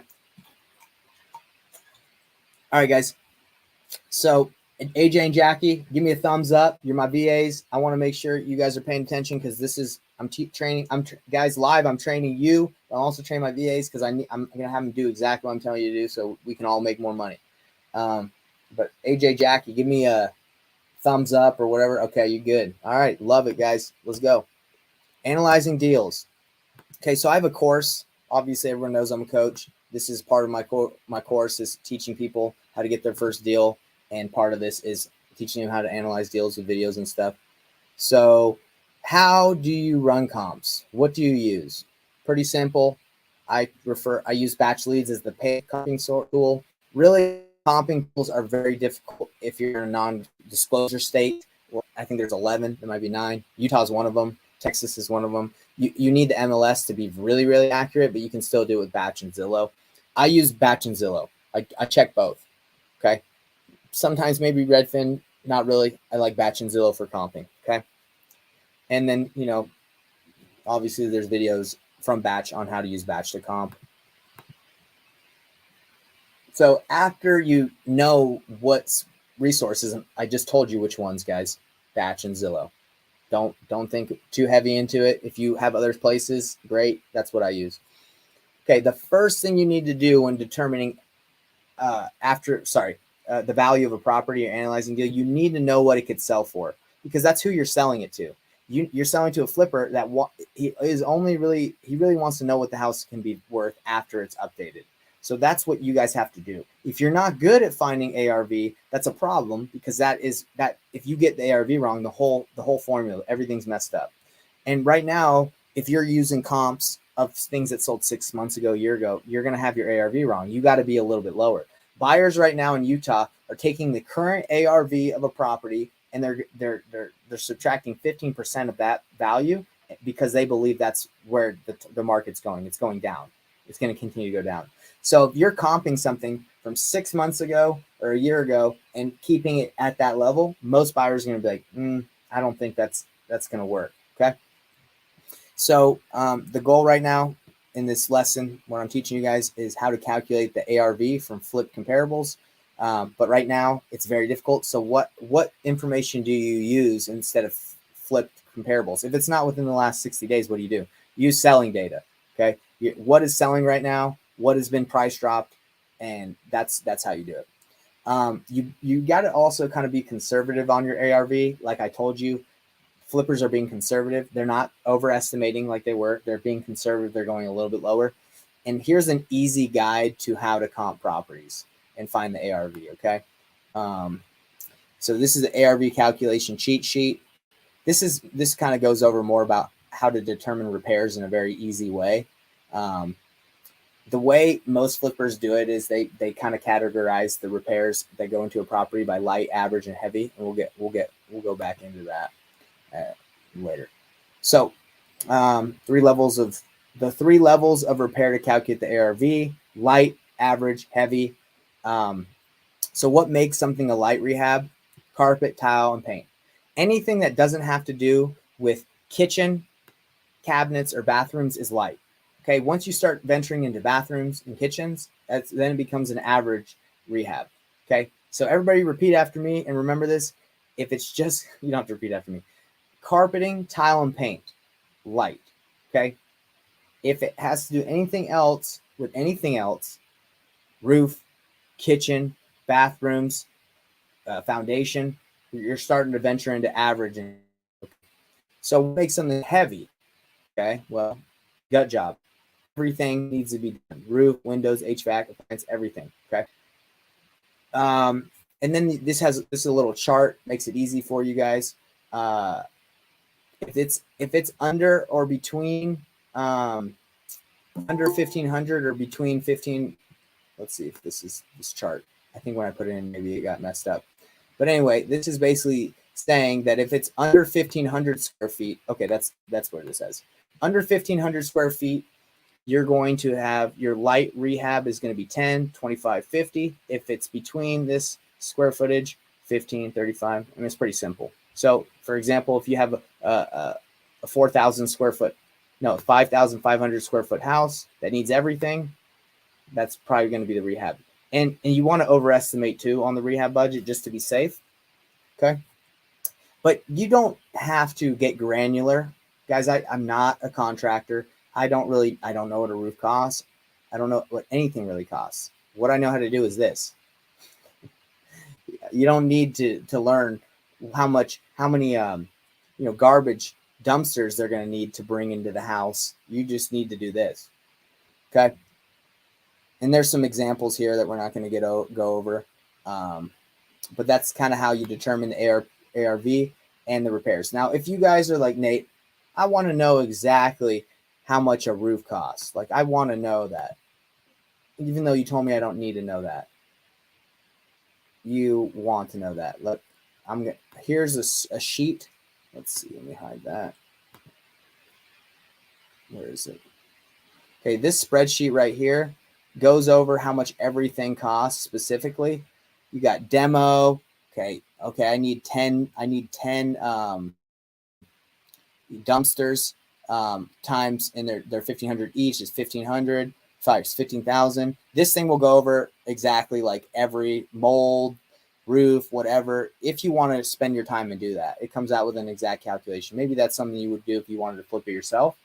Speaker 1: All right, guys. So AJ and Jackie, give me a thumbs up. You're my VAs. I want to make sure you guys are paying attention, because training. Guys live. I'm training you. I'll also train my VAs, because I'm going to have them do exactly what I'm telling you to do, so we can all make more money. But AJ, Jackie, give me a thumbs up or whatever. Okay, you good. All right, love it, guys. Let's go. Analyzing deals. Okay, so I have a course. Obviously, everyone knows I'm a coach. This is part of my course is teaching people how to get their first deal, and part of this is teaching them how to analyze deals with videos and stuff. So how do you run comps? What do you use? Pretty simple. I use batch leads as the paid comping tool. Really, comping tools are very difficult if you're in a non-disclosure state. Well, I think there's 11. There might be 9. Utah's one of them. Texas is one of them. You need the MLS to be really, really accurate, but you can still do it with Batch and Zillow. I use Batch and Zillow. I check both. Okay. Sometimes maybe Redfin, not really. I like Batch and Zillow for comping. Okay. And then, obviously there's videos from Batch on how to use Batch to comp. So after you know what's resources, I just told you which ones, guys, Batch and Zillow. Don't think too heavy into it. If you have other places, great. That's what I use. Okay, the first thing you need to do when determining the value of a property or analyzing deal, you need to know what it could sell for, because that's who you're selling it to. You're selling to a flipper that he really wants to know what the house can be worth after it's updated. So that's what you guys have to do. If you're not good at finding ARV, that's a problem, because if you get the ARV wrong, the whole formula, everything's messed up. And right now, if you're using comps of things that sold 6 months ago, a year ago, you're going to have your ARV wrong. You got to be a little bit lower. Buyers right now in Utah are taking the current ARV of a property, and they're subtracting 15% of that value, because they believe that's where the market's going. It's going down. It's going to continue to go down. So if you're comping something from 6 months ago or a year ago and keeping it at that level, most buyers are going to be like, I don't think that's going to work. Okay. So the goal right now in this lesson, what I'm teaching you guys, is how to calculate the ARV from flip comparables. But right now it's very difficult. So what information do you use instead of flip comparables? If it's not within the last 60 days, what do? You use selling data. Okay. What is selling right now? What has been price dropped? And that's how you do it. You got to also kind of be conservative on your ARV. Like I told you, flippers are being conservative. They're not overestimating like they were. They're being conservative. They're going a little bit lower. And here's an easy guide to how to comp properties and find the ARV. Okay. So this is the ARV calculation cheat sheet. This kind of goes over more about how to determine repairs in a very easy way. The way most flippers do it is they kind of categorize the repairs that go into a property by light, average, and heavy, and we'll go back into that later. So three levels of repair to calculate the ARV: light, average, heavy. So what makes something a light rehab? Carpet, tile, and paint. Anything that doesn't have to do with kitchen, cabinets, or bathrooms is light. Okay, once you start venturing into bathrooms and kitchens, then it becomes an average rehab. Okay, so everybody repeat after me and remember this. If it's just, you don't have to repeat after me. Carpeting, tile, and paint, light. Okay, if it has to do anything else with anything else, roof, kitchen, bathrooms, foundation, you're starting to venture into average. So what makes something heavy? Okay, well, gut job. Everything needs to be done. Roof, windows, HVAC, appliance, everything. Okay. And then this is a little chart, makes it easy for you guys. If it's under or between under 1500 or between 15, let's see if this is this chart. I think when I put it in, maybe it got messed up. But anyway, this is basically saying that if it's under 1500 square feet, okay, that's what it says. Under 1500 square feet, you're going to have your light rehab is going to be 10, 25, 50. If it's between this square footage, 15, 35. I mean, it's pretty simple. So, for example, if you have a 4,000 square foot, no, 5,500 square foot house that needs everything, that's probably going to be the rehab. And you want to overestimate too on the rehab budget just to be safe. Okay. But you don't have to get granular. Guys, I'm not a contractor. I don't know what a roof costs. I don't know what anything really costs. What I know how to do is this. You don't need to learn how many garbage dumpsters they're going to need to bring into the house. You just need to do this. Okay. And there's some examples here that we're not going to go over. But that's kind of how you determine the ARV and the repairs. Now, if you guys are like, Nate, I want to know exactly how much a roof costs. Like, I want to know that. Even though you told me I don't need to know that. You want to know that. Look, here's a sheet. Let's see, let me hide that. Where is it? Okay, this spreadsheet right here goes over how much everything costs specifically. You got demo. Okay, I need 10 dumpsters times, and they're 1,500 each is 1,500. 15,000. This thing will go over exactly like every mold, roof, whatever. If you want to spend your time and do that, it comes out with an exact calculation. Maybe that's something you would do if you wanted to flip it yourself,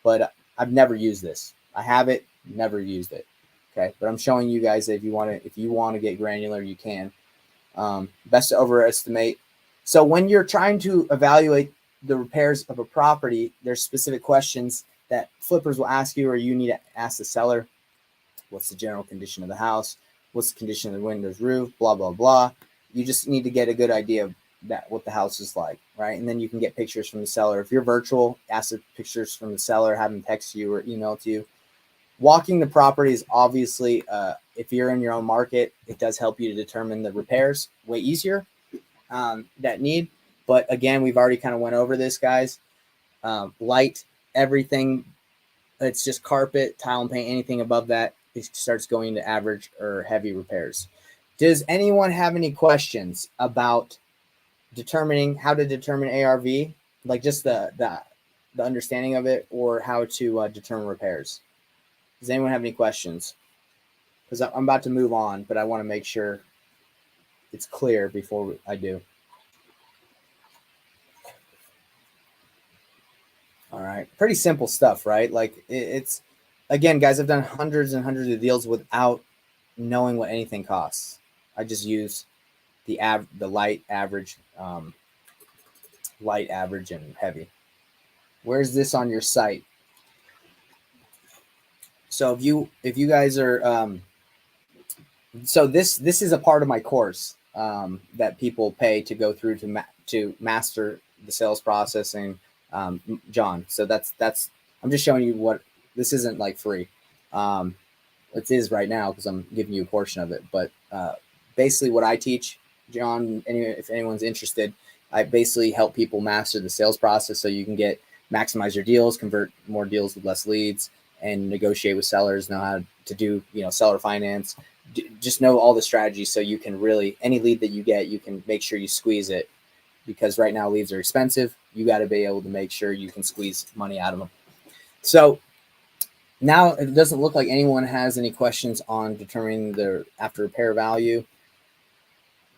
Speaker 1: but I've never used this. I have it, never used it. Okay, but I'm showing you guys that if you want to get granular, you can. Best to overestimate. So when you're trying to evaluate the repairs of a property, there's specific questions that flippers will ask you, or you need to ask the seller. What's the general condition of the house? What's the condition of the windows, roof, blah, blah, blah. You just need to get a good idea of what the house is like, right? And then you can get pictures from the seller. If you're virtual, ask the pictures from the seller, have them text you or email to you. Walking the property is obviously, if you're in your own market, it does help you to determine the repairs way easier that need. But again, we've already kind of went over this, guys. Light, everything, it's just carpet, tile, and paint. Anything above that, it starts going to average or heavy repairs. Does anyone have any questions about how to determine ARV, like just the understanding of it, or how to determine repairs? Does anyone have any questions? Because I'm about to move on, but I want to make sure it's clear before I do. All right. Pretty simple stuff, right? Like it's, again, guys, I've done hundreds and hundreds of deals without knowing what anything costs. I just use the light, average, and heavy. Where's this on your site? So if you guys are, so this is a part of my course that people pay to go through to master the sales processing. John. So that's I'm just showing you what this isn't like free. It is right now because I'm giving you a portion of it. But basically, what I teach, John, if anyone's interested, I basically help people master the sales process so you can maximize your deals, convert more deals with less leads, and negotiate with sellers. Know how to do seller finance. Just know all the strategies so you can really any lead that you get, you can make sure you squeeze it. Because right now leads are expensive. You got to be able to make sure you can squeeze money out of them. So now it doesn't look like anyone has any questions on determining their after repair value.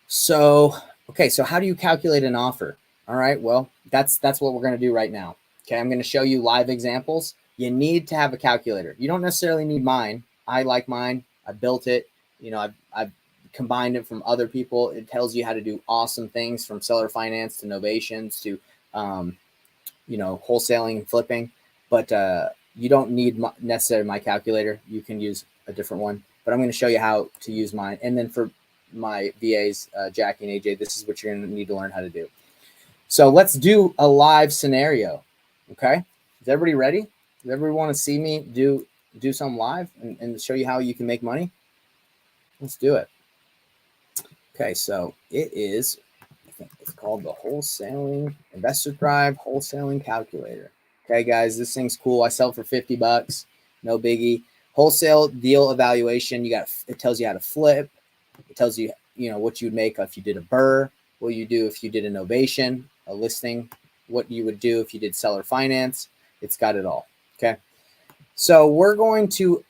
Speaker 1: So, okay, so how do you calculate an offer? All right, well, that's what we're going to do right now. Okay, I'm going to show you live examples. You need to have a calculator. You don't necessarily need mine. I like mine. I built it. I've combined it from other people. It tells you how to do awesome things from seller finance to novations to, wholesaling and flipping. but you don't need necessarily my calculator. You can use a different one, but I'm going to show you how to use mine. And then for my VAs, Jackie and AJ, this is what you're going to need to learn how to do. So let's do a live scenario. Okay. Is everybody ready? Does everybody want to see me do something live and show you how you can make money? Let's do it. Okay. So it is, I think it's called the Wholesaling Investor Thrive Wholesaling Calculator. Okay, guys, this thing's cool. I sell it for $50. No biggie. Wholesale deal evaluation. It tells you how to flip. It tells you, what you'd make if you did a BRRRR, what you do if you did an ovation, a listing, what you would do if you did seller finance. It's got it all. Okay. So we're going to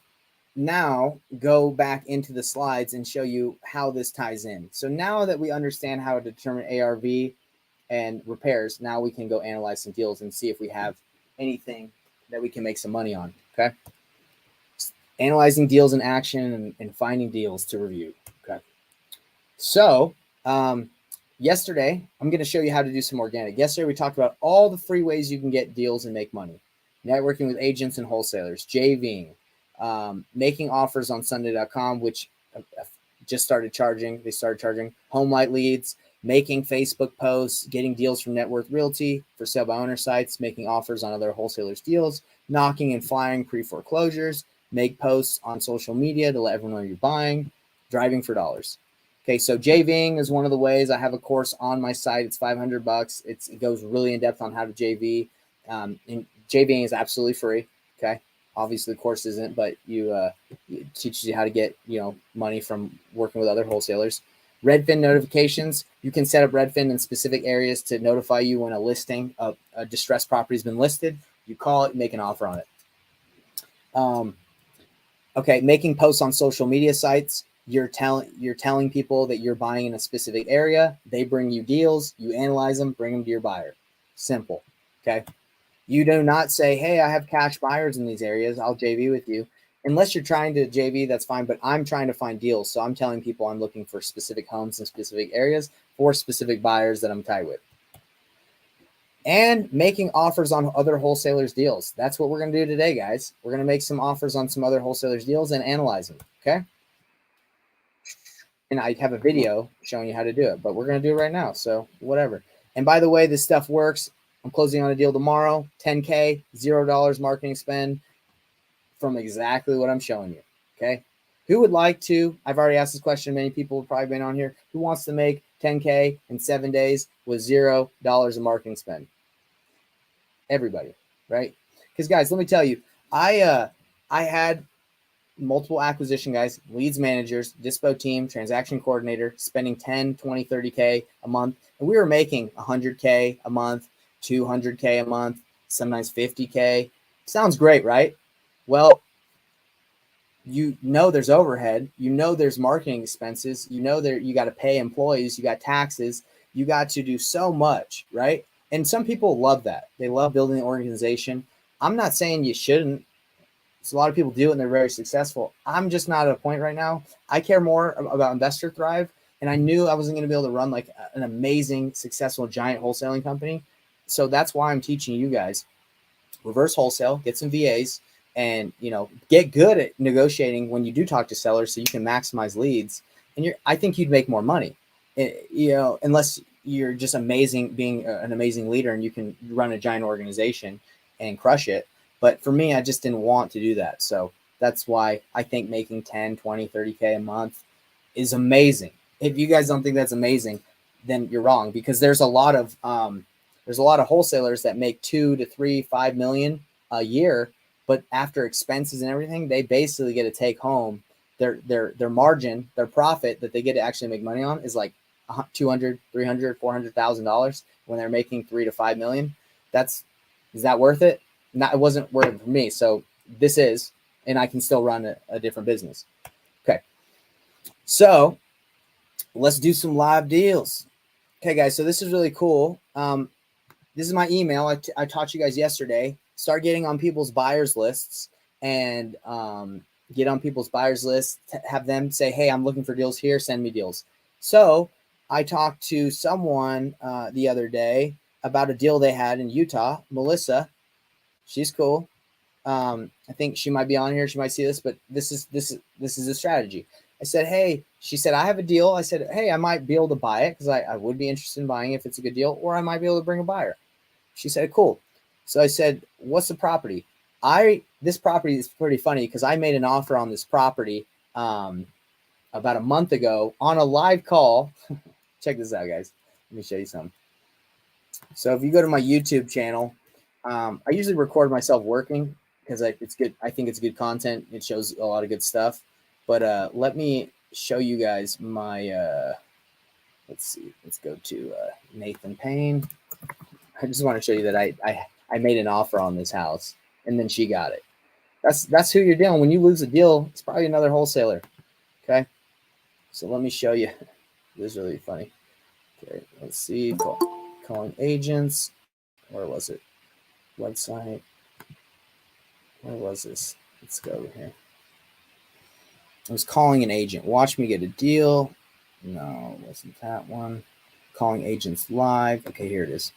Speaker 1: now go back into the slides and show you how this ties in. So now that we understand how to determine ARV and repairs, now we can go analyze some deals and see if we have anything that we can make some money on. Okay. Analyzing deals in action and finding deals to review. Okay. So yesterday, I'm going to show you how to do some organic. Yesterday, we talked about all the free ways you can get deals and make money. Networking with agents and wholesalers, JVing, making offers on Sunday.com, which just started charging. They started charging home light leads, making Facebook posts, getting deals from Net Worth Realty for sale by owner sites, making offers on other wholesalers' deals, knocking and flying pre-foreclosures, make posts on social media to let everyone know you're buying, driving for dollars. Okay, so JVing is one of the ways. I have a course on my site. It's $500. It goes really in depth on how to JV. And JVing is absolutely free. Okay, obviously the course isn't, but it teaches you how to get money from working with other wholesalers. Redfin notifications. You can set up Redfin in specific areas to notify you when a listing of a distressed property has been listed. You call it, make an offer on it. Okay, making posts on social media sites. You're telling people that you're buying in a specific area. They bring you deals. You analyze them, bring them to your buyer. Simple. Okay. You do not say, hey, I have cash buyers in these areas. I'll JV with you. Unless you're trying to JV, that's fine. But I'm trying to find deals. So I'm telling people I'm looking for specific homes in specific areas for specific buyers that I'm tied with. And making offers on other wholesalers' deals. That's what we're going to do today, guys. We're going to make some offers on some other wholesalers' deals and analyze them. Okay. And I have a video showing you how to do it, but we're going to do it right now. So whatever. And by the way, this stuff works. I'm closing on a deal tomorrow, $10K, $0 marketing spend from exactly what I'm showing you. Okay. Who would like to, I've already asked this question. Many people have probably been on here. Who wants to make 10K in 7 days with $0 of marketing spend? Everybody, right? Because guys, let me tell you, I had multiple acquisition guys, leads managers, dispo team, transaction coordinator, spending 10, 20, 30K a month. And we were making 100K a month, 200K a month, sometimes 50K. Sounds great, right? Well, there's overhead, there's marketing expenses, you got to pay employees, you got taxes, you got to do so much, right? And some people love that. They love building an organization. I'm not saying you shouldn't. So a lot of people do it and they're very successful. I'm just not at a point right now. I care more about Investor Thrive. And I knew I wasn't going to be able to run like an amazing, successful, giant wholesaling company. So that's why I'm teaching you guys reverse wholesale, get some VAs, and get good at negotiating when you do talk to sellers so you can maximize leads. And I think you'd make more money, unless you're just amazing, being an amazing leader and you can run a giant organization and crush it. But for me, I just didn't want to do that. So that's why I think making 10, 20, 30K a month is amazing. If you guys don't think that's amazing, then you're wrong, because there's a lot of wholesalers that make 2 to 3, 5 million a year, but after expenses and everything, they basically get to take home their margin, their profit that they get to actually make money on is like $200, $300, $400,000 when they're making 3 to 5 million. Is that worth it? It wasn't worth it for me. So this is, and I can still run a different business. Okay. So let's do some live deals. Okay, guys. So this is really cool. This is my email. I taught you guys yesterday. Start getting on people's buyers lists and get on people's buyers lists. Have them say, hey, I'm looking for deals here. Send me deals. So I talked to someone the other day about a deal they had in Utah. Melissa. She's cool. I think she might be on here. She might see this, but this is a strategy. I said, hey, she said, I have a deal. I said, hey, I might be able to buy it because I would be interested in buying it if it's a good deal, or I might be able to bring a buyer. She said, cool. So I said, what's the property? This property is pretty funny because I made an offer on this property about a month ago on a live call. Check this out, guys. Let me show you something. So if you go to my YouTube channel, I usually record myself working because it's good. I think it's good content. It shows a lot of good stuff. But let me show you guys my. Let's see. Let's go to Nathan Payne. I just want to show you that I made an offer on this house and then she got it. That's who you're dealing. When you lose a deal, it's probably another wholesaler. Okay. So let me show you. This is really funny. Okay. Let's see. Calling agents. Where was it? Website. Where was this? Let's go over here. I was calling an agent. Watch me get a deal. No, it wasn't that one. Calling agents live. Okay, here it is.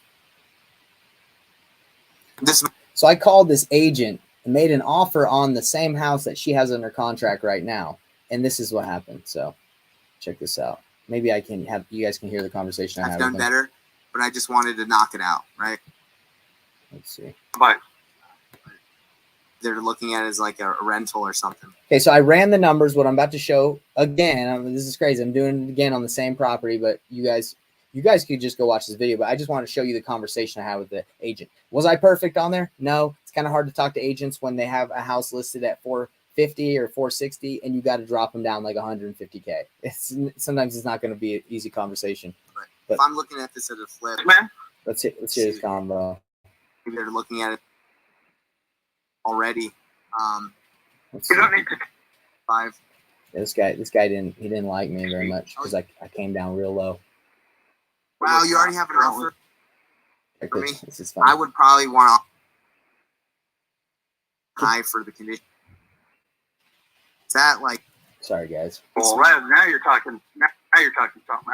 Speaker 1: So I called this agent and made an offer on the same house that she has under contract right now. And this is what happened. So check this out. Maybe I can have you guys can hear the conversation I had. I've done better, but I just wanted to knock it out, right? Let's see.
Speaker 3: But
Speaker 1: They're looking at it as like a rental or something. Okay, so I ran the numbers. What I'm about to show again, this is crazy. I'm doing it again on the same property, but you guys could just go watch this video. But I just want to show you the conversation I had with the agent. Was I perfect on there? No. It's kind of hard to talk to agents when they have a house listed at 450 or 460, and you got to drop them down like 150K. Sometimes it's not going to be an easy conversation. Right. But if I'm looking at this as a flip, man, let's hear this combo. They're looking at it already.
Speaker 3: You don't need to.
Speaker 1: 5. Yeah, this guy didn't like me very much because I came down real low. Wow, you already have an offer for me. This is fun. I would probably want high for the condition. Is that like? Sorry, guys.
Speaker 3: Well, right now you're talking. Now you're talking something.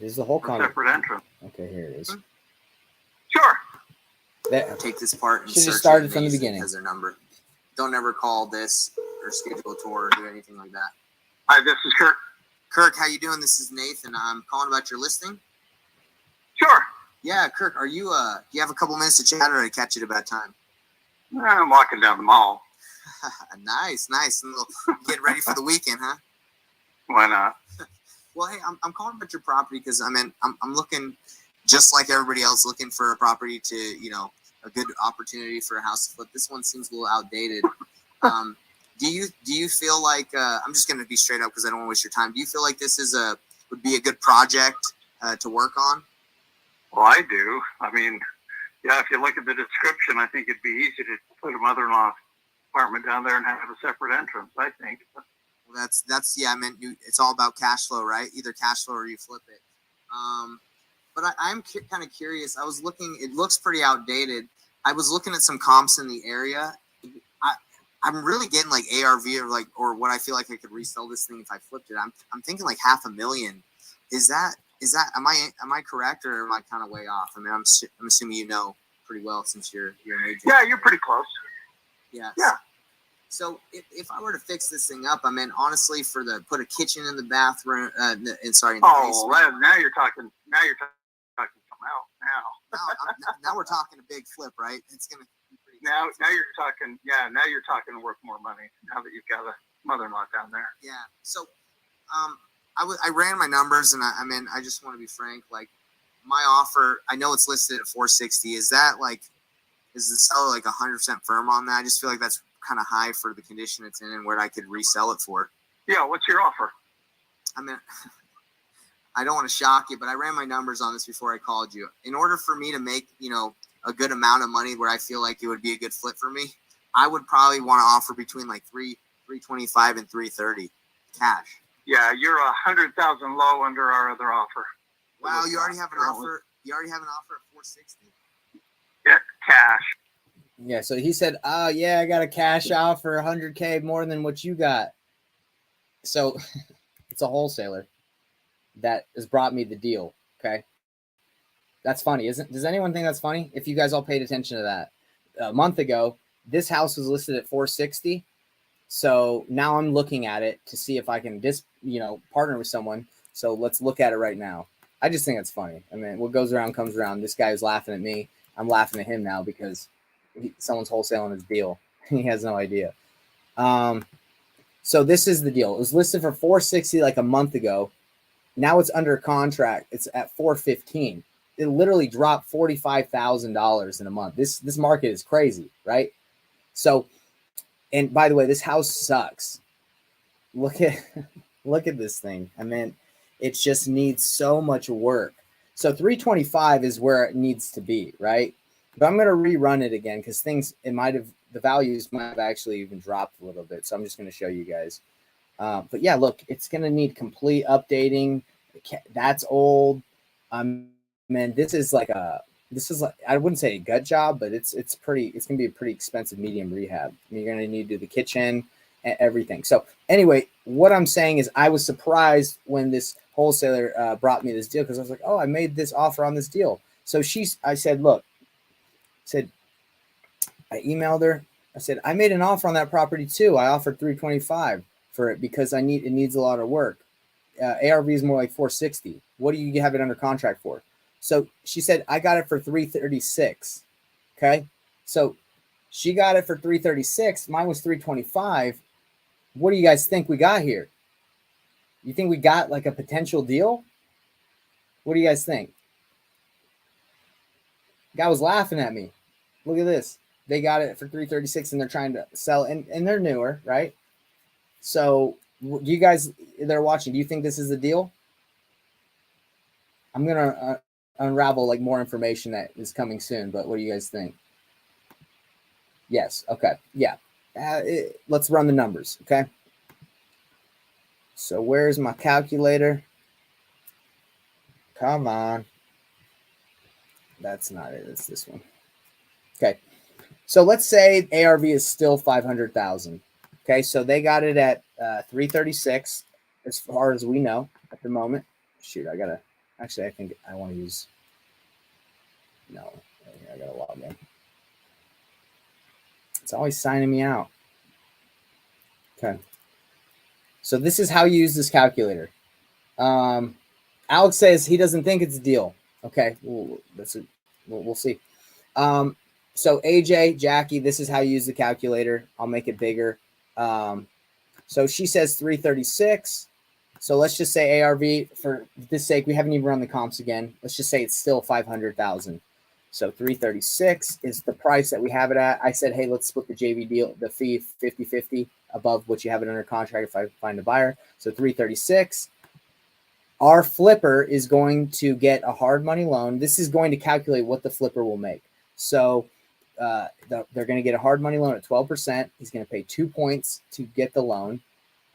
Speaker 1: This is the whole
Speaker 3: separate entrance.
Speaker 1: Okay, here it is.
Speaker 3: Sure.
Speaker 1: Take this part and should have started from the beginning. As their number. Don't ever call this or schedule a tour or do anything like that.
Speaker 3: Hi, this is Kirk.
Speaker 1: Kirk, how you doing? This is Nathan. I'm calling about your listing.
Speaker 3: Sure.
Speaker 1: Yeah, Kirk, are you do you have a couple minutes to chat or did I catch you at a bad time?
Speaker 3: I'm walking down the mall.
Speaker 1: Nice. Get ready for the weekend, huh?
Speaker 3: Why not?
Speaker 1: Well, hey, I'm calling about your property because I'm looking just like everybody else looking for a property to, a good opportunity for a house to flip. This one seems a little outdated. Do you feel like I'm just going to be straight up because I don't want to waste your time. Do you feel like this would be a good project to work on?
Speaker 3: Well, I do. I mean, yeah, if you look at the description, I think it'd be easy to put a mother-in-law apartment down there and have a separate entrance, I think.
Speaker 1: Well, that's yeah, I meant it's all about cash flow, right? Either cash flow or you flip it. But I'm kind of curious. I was looking, it looks pretty outdated. I was looking at some comps in the area. I'm really getting like ARV or what I feel like I could resell this thing if I flipped it. I'm thinking like $500,000. Is that am I correct or am I kind of way off? I mean, I'm assuming you know pretty well since you're an agent.
Speaker 3: Yeah, you're pretty close.
Speaker 1: Yeah.
Speaker 3: Yeah.
Speaker 1: So if I were to fix this thing up, I mean, honestly, put a kitchen in the bathroom, in the basement.
Speaker 3: Now you're talking. Now you're talking something else.
Speaker 1: Now we're talking a big flip, right? It's gonna be pretty.
Speaker 3: Now you're talking. Yeah. Now you're talking worth more money. Now that you've got a mother-in-law down there.
Speaker 1: Yeah. So, I ran my numbers, and I just want to be frank. Like, my offer, I know it's listed at 460. Is the seller like 100% firm on that? I just feel like that's kind of high for the condition it's in and where I could resell it for.
Speaker 3: Yeah, what's your offer?
Speaker 1: I mean, I don't want to shock you, but I ran my numbers on this before I called you. In order for me to make, a good amount of money where I feel like it would be a good flip for me, I would probably want to offer between like 325 and 330 cash.
Speaker 3: Yeah, you're 100,000 low under our other offer.
Speaker 1: Wow, you already have an offer. You already have an offer at 460.
Speaker 3: Yeah, cash.
Speaker 1: Yeah, so he said, "Oh yeah, I got a cash offer, 100K more than what you got." So it's a wholesaler that has brought me the deal. Okay, That's funny, isn't? Does anyone think that's funny? If you guys all paid attention to that, a month ago, this house was listed at 460. So now I'm looking at it to see if I can partner with someone. So let's look at it right now. I just think it's funny. I mean, what goes around comes around. This guy is laughing at me. I'm laughing at him now because someone's wholesaling his deal. He has no idea. So this is the deal. It was listed for 460 like a month ago. Now it's under contract. It's at 415. It literally dropped $45,000 in a month. This market is crazy, right? So, and by the way, this house sucks. Look at this thing. I mean, it just needs so much work. So 325 is where it needs to be, right? But I'm going to rerun it again because the values might have actually even dropped a little bit. So I'm just going to show you guys. But yeah, look, it's going to need complete updating. That's old. Man, this is like I wouldn't say a gut job, but it's going to be a pretty expensive medium rehab. I mean, you're going to need to do the kitchen and everything. So anyway, what I'm saying is I was surprised when this wholesaler brought me this deal because I was like, oh, I made this offer on this deal. So I said, look, I emailed her. I said, I made an offer on that property too. I offered 325 for it because it needs a lot of work. ARV is more like 460. What do you have it under contract for? So she said, I got it for 336. Okay. So she got it for 336. Mine was 325. What do you guys think we got here? You think we got like a potential deal? What do you guys think? Guy was laughing at me. Look at this. They got it for 336 and they're trying to sell and they're newer, right? So you guys that are watching, do you think this is a deal? I'm going to unravel like more information that is coming soon, but what do you guys think? Yes. Okay. Yeah. Let's run the numbers. Okay. So where's my calculator? Come on. That's not it. It's this one. Okay. So let's say ARV is still 500,000. Okay. So they got it at 336 as far as we know at the moment. Shoot, I think I want to use, no, I got to log in. It's always signing me out. Okay. So this is how you use this calculator. Alex says he doesn't think it's a deal. Okay. We'll see. So AJ, Jackie, this is how you use the calculator. I'll make it bigger. So she says 336. So let's just say ARV, for this sake, we haven't even run the comps again. Let's just say it's still 500,000. So 336 is the price that we have it at. I said, hey, let's split the JV deal, the fee 50-50 above what you have it under contract if I find a buyer. So 336. Our flipper is going to get a hard money loan. This is going to calculate what the flipper will make. So they're going to get a hard money loan at 12%. He's going to pay 2 points to get the loan.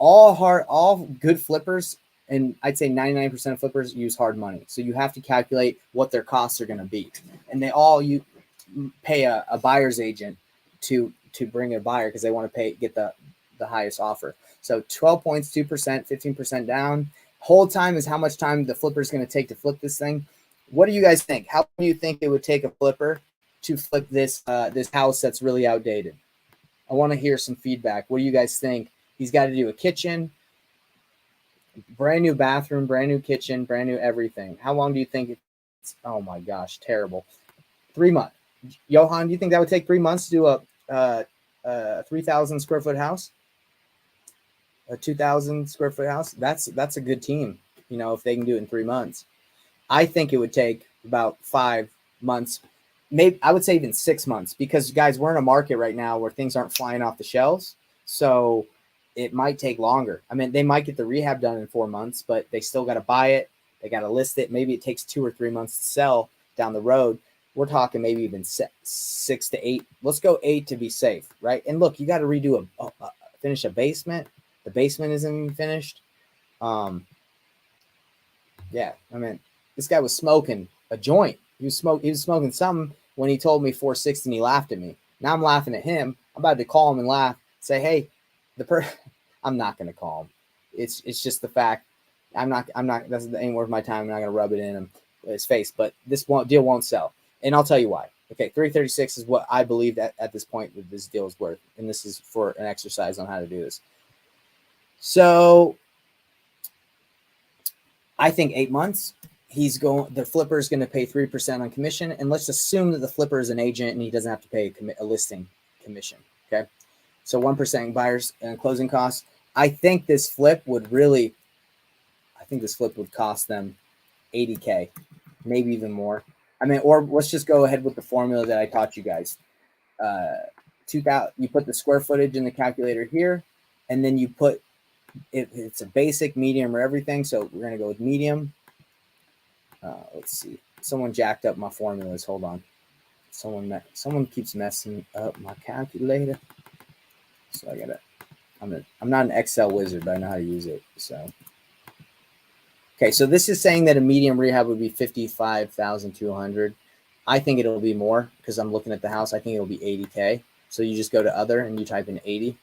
Speaker 1: All good flippers, and I'd say 99% of flippers use hard money. So you have to calculate what their costs are going to be. And you pay a buyer's agent to bring a buyer because they want to get the highest offer. So 12 points, 2%, 15% down. Hold time is how much time the flipper is going to take to flip this thing. What do you guys think? How do you think it would take a flipper to flip this house that's really outdated? I want to hear some feedback. What do you guys think? He's got to do a kitchen, brand new bathroom, brand new kitchen, brand new everything. How long do you think it's? Oh my gosh, terrible. 3 months. Johan, do you think that would take 3 months to do a 3,000 square foot house? A 2,000 square foot house? That's a good team, if they can do it in 3 months. I think it would take about 5 months, maybe I would say even 6 months, because guys, we're in a market right now where things aren't flying off the shelves. So it might take longer. I mean, they might get the rehab done in 4 months, but they still got to buy it. They got to list it. Maybe it takes 2 or 3 months to sell down the road. We're talking maybe even 6 to 8. Let's go 8 to be safe, right? And look, you got to redo finish a basement. The basement isn't even finished. Yeah, I mean, this guy was smoking a joint. He was smoking something when he told me 460 and he laughed at me. Now I'm laughing at him. I'm about to call him and laugh. Say, hey, I'm not going to call him. It's just the fact. I'm not, that ain't worth my time. I'm not going to rub it in him. his face, but this deal won't sell. And I'll tell you why. Okay, 336 is what I believe that at this point that this deal is worth. And this is for an exercise on how to do this. So I think 8 months, the flipper is going to pay 3% on commission. And let's assume that the flipper is an agent and he doesn't have to pay a listing commission. Okay. So 1% buyers and closing costs. I think this flip would cost them 80K, maybe even more. I mean, or let's just go ahead with the formula that I taught you guys. 2,000. You put the square footage in the calculator here, and then you put it's a basic, medium, or everything. So we're gonna go with medium. Let's see. Someone jacked up my formulas. Hold on. Someone keeps messing up my calculator. So I'm not an Excel wizard, but I know how to use it. So. Okay, so this is saying that a medium rehab would be 55,200. I think it'll be more because I'm looking at the house. I think it'll be 80K. So you just go to other and you type in 80.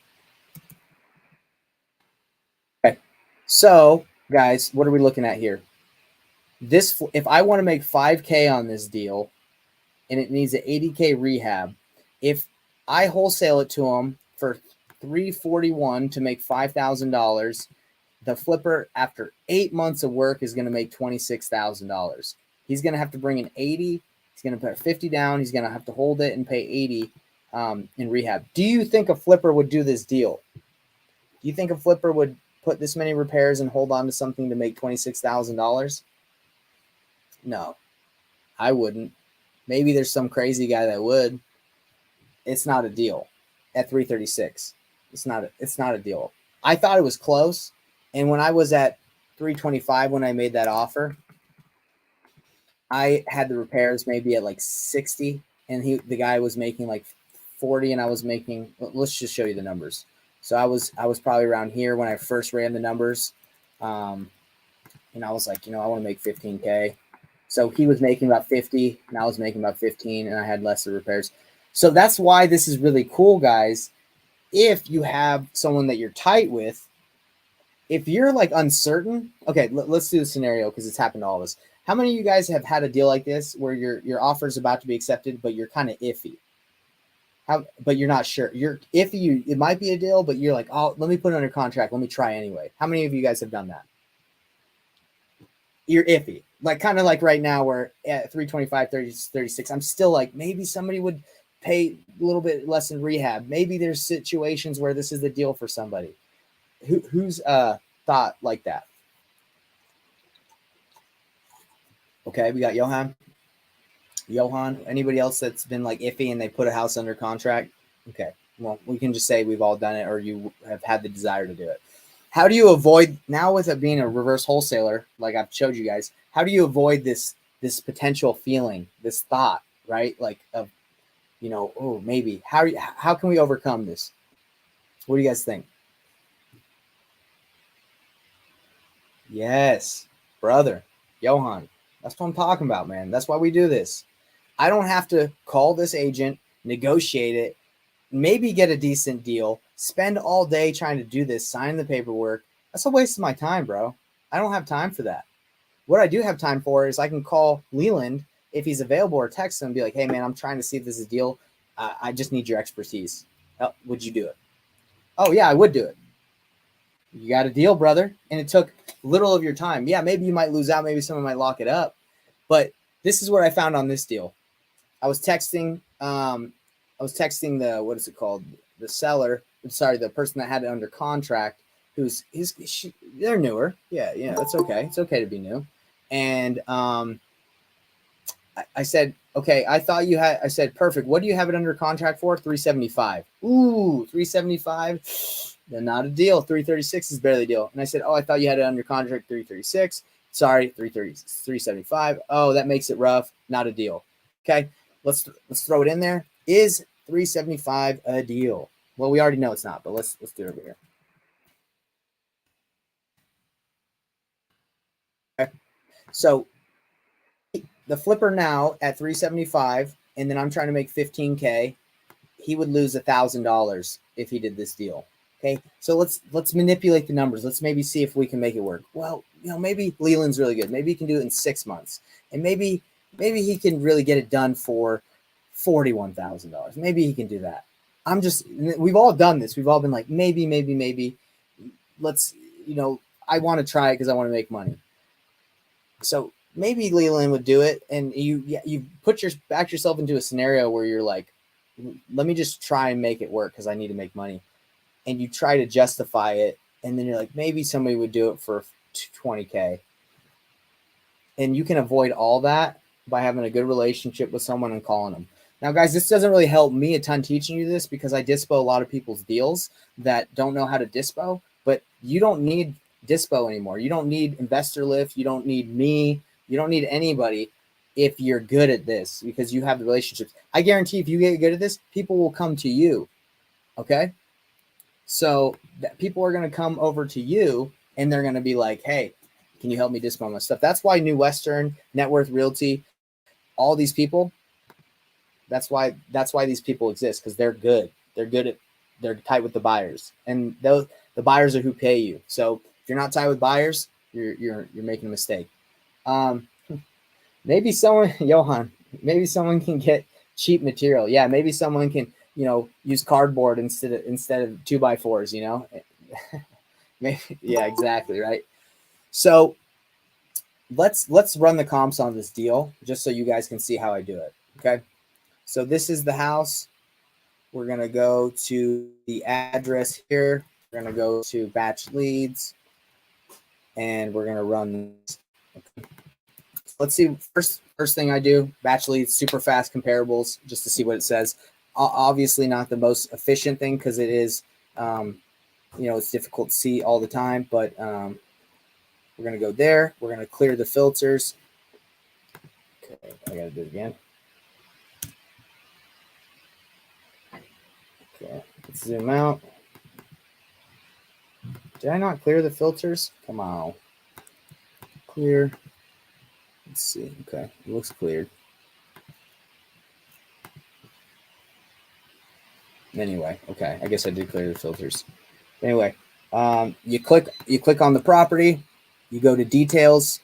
Speaker 1: Okay, so guys, what are we looking at here? If I want to make 5K on this deal and it needs an 80K rehab, if I wholesale it to them for $341 to make $5,000, the flipper, after 8 months of work, is going to make $26,000. He's going to have to bring in 80. He's going to put 50 down. He's going to have to hold it and pay 80 in rehab. Do you think a flipper would do this deal? Do you think a flipper would put this many repairs and hold on to something to make $26,000? No, I wouldn't. Maybe there's some crazy guy that would. It's not a deal at 336. It's not a deal. I thought it was close. And when I was at 325, when I made that offer, I had the repairs maybe at like 60, and the guy was making like 40, and I was making. Let's just show you the numbers. So I was probably around here when I first ran the numbers, and I was like, I want to make 15K. So he was making about 50, and I was making about 15, and I had less of repairs. So that's why this is really cool, guys. If you have someone that you're tight with. If you're like uncertain, okay, let's do the scenario because it's happened to all of us. How many of you guys have had a deal like this where your offer is about to be accepted, but you're kind of iffy? But you're not sure. You're iffy. It might be a deal, but you're like, oh, let me put it under contract. Let me try anyway. How many of you guys have done that? You're iffy. Like kind of like right now where at 325, 36, I'm still like, maybe somebody would pay a little bit less in rehab. Maybe there's situations where this is the deal for somebody. Who's thought like that? Okay, we got Johan. Anybody else that's been like iffy and they put a house under contract? Okay, well, we can just say we've all done it, or you have had the desire to do it. How do you avoid, now with it being a reverse wholesaler, like I've showed you guys, how do you avoid this potential feeling, this thought, right? Like of, oh, maybe. How can we overcome this? What do you guys think? Yes, brother, Johan. That's what I'm talking about, man. That's why we do this. I don't have to call this agent, negotiate it, maybe get a decent deal, spend all day trying to do this, sign the paperwork. That's a waste of my time, bro. I don't have time for that. What I do have time for is I can call Leland if he's available or text him and be like, hey, man, I'm trying to see if this is a deal. I just need your expertise. Would you do it? Oh, yeah, I would do it. You got a deal, brother. And it took little of your time. Yeah, maybe you might lose out. Maybe someone might lock it up. But this is what I found on this deal. I was texting the, what is it called? The seller. Sorry, the person that had it under contract, they're newer. Yeah, that's okay. It's okay to be new. And I said, okay, I said, perfect. What do you have it under contract for? 375. Ooh, 375. Then not a deal. 336 is barely a deal. And I said, oh, I thought you had it under contract 336. Sorry, 375. Oh, that makes it rough. Not a deal. Okay, let's throw it in there. Is 375 a deal? Well, we already know it's not, but let's do it over here. Okay, so the flipper now at 375, and then I'm trying to make 15K. He would lose $1,000 if he did this deal. Okay, so let's manipulate the numbers. Let's maybe see if we can make it work. Well, maybe Leland's really good. Maybe he can do it in 6 months, and maybe he can really get it done for $41,000. Maybe he can do that. We've all done this. We've all been like, maybe. Let's, I want to try it because I want to make money. So maybe Leland would do it, and you back yourself into a scenario where you're like, let me just try and make it work because I need to make money, and you try to justify it, and then you're like, maybe somebody would do it for $20K, and you can avoid all that by having a good relationship with someone and calling them. Now, guys, this doesn't really help me a ton teaching you this because I dispo a lot of people's deals that don't know how to dispo, but you don't need dispo anymore. You don't need Investor Lift. You don't need me. You don't need anybody if you're good at this because you have the relationships. I guarantee if you get good at this, people will come to you. Okay? So people are going to come over to you and they're going to be like, hey, can you help me dispo my stuff? That's why New Western, Net Worth Realty, all these people, that's why these people exist, because they're good. They're tight with the buyers, and the buyers are who pay you. So if you're not tight with buyers, you're making a mistake. Maybe someone, Johan, maybe someone can get cheap material. Yeah, maybe someone can, use cardboard instead of 2x4s. Maybe, yeah, exactly, right. So let's run the comps on this deal just so you guys can see how I do it. Okay. So this is the house. We're going to go to the address here. We're going to go to batch leads and we're going to run this. Okay. Let's see. First thing I do, batch leads, super fast comparables, just to see what it says. Obviously not the most efficient thing because it is, it's difficult to see all the time, but we're going to go there. We're going to clear the filters. Okay, I got to do it again. Okay, let's zoom out. Did I not clear the filters? Come on. Clear. Let's see. Okay, it looks cleared. Anyway, okay, I guess I did clear the filters. Anyway, you click on the property, you go to details.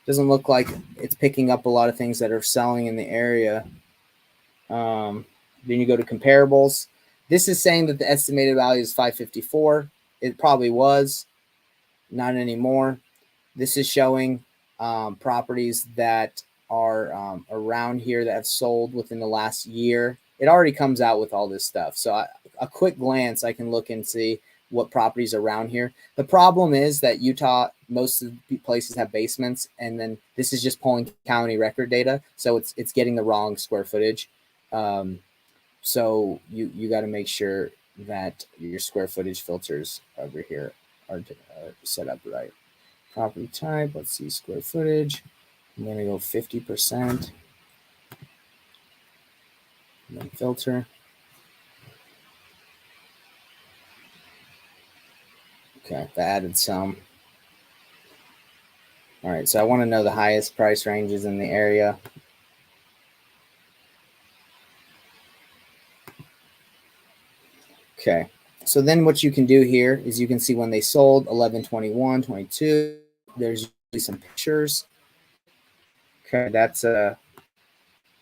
Speaker 1: Doesn't look like it's picking up a lot of things that are selling in the area. Then you go to comparables. This is saying that the estimated value is 554. It probably was, not anymore. This is showing properties that are around here that have sold within the last year. It already comes out with all this stuff. So a quick glance, I can look and see what properties around here. The problem is that Utah, most of the places have basements, and then this is just pulling county record data. So it's getting the wrong square footage. So you got to make sure that your square footage filters over here are set up right. Property type, let's see, square footage. I'm going to go 50%. And then filter. Okay, that added some. All right, so I want to know the highest price ranges in the area. Okay, so then what you can do here is you can see when they sold 11/21, 22. There's usually some pictures. Okay, that's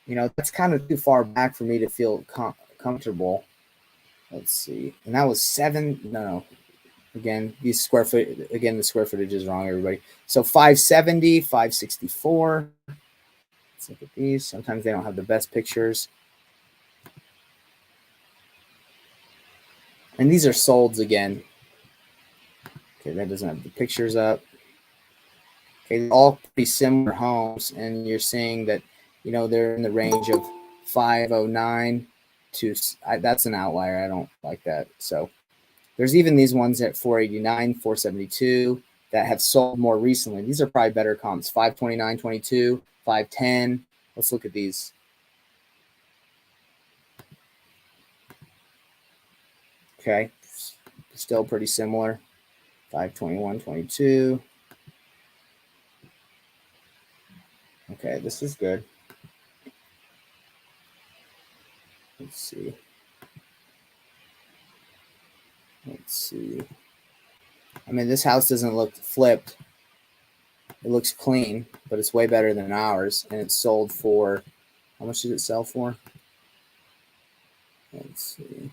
Speaker 1: that's kind of too far back for me to feel comfortable. Let's see, and that was 7. No. Again, the square footage is wrong, everybody. So 570, 564. Let's look at these. Sometimes they don't have the best pictures. And these are solds again. Okay, that doesn't have the pictures up. Okay, all pretty similar homes, and you're seeing that, they're in the range of 509 to, that's an outlier. I don't like that. So there's even these ones at 489, 472 that have sold more recently. These are probably better comps. 529, 22, 510. Let's look at these. Okay, still pretty similar. 521, 22. Okay, this is good. Let's see. I mean, this house doesn't look flipped. It looks clean, but it's way better than ours. And it's sold for, how much did it sell for? Let's see,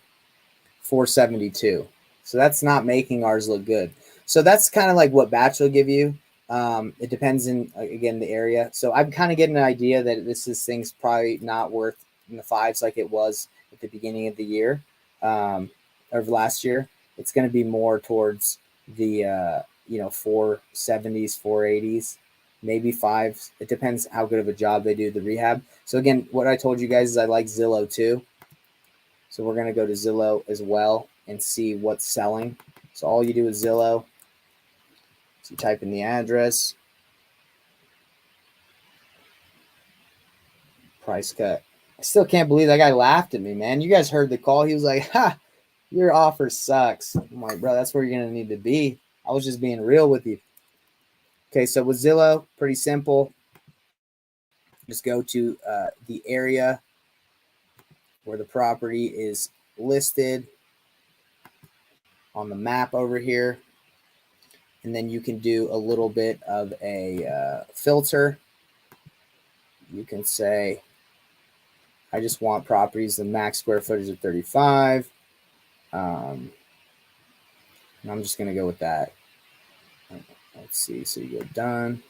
Speaker 1: 472. So that's not making ours look good. So that's kind of like what batch will give you. It depends in, again, the area. So I'm kind of getting an idea that thing's probably not worth in the fives like it was at the beginning of the year, of last year. It's going to be more towards the 470s, 480s, maybe fives. It depends how good of a job they do the rehab. So again, what I told you guys is I like Zillow too. So we're going to go to Zillow as well and see what's selling. So all you do is Zillow. So you type in the address, price cut. I still can't believe that guy laughed at me, man. You guys heard the call. He was like, ha, your offer sucks. I'm like, bro, that's where you're going to need to be. I was just being real with you. Okay, so with Zillow, pretty simple. Just go to the area where the property is listed on the map over here. And then you can do a little bit of a filter. You can say, I just want properties, the max square footage of 35. And I'm just going to go with that. Let's see. So you go done.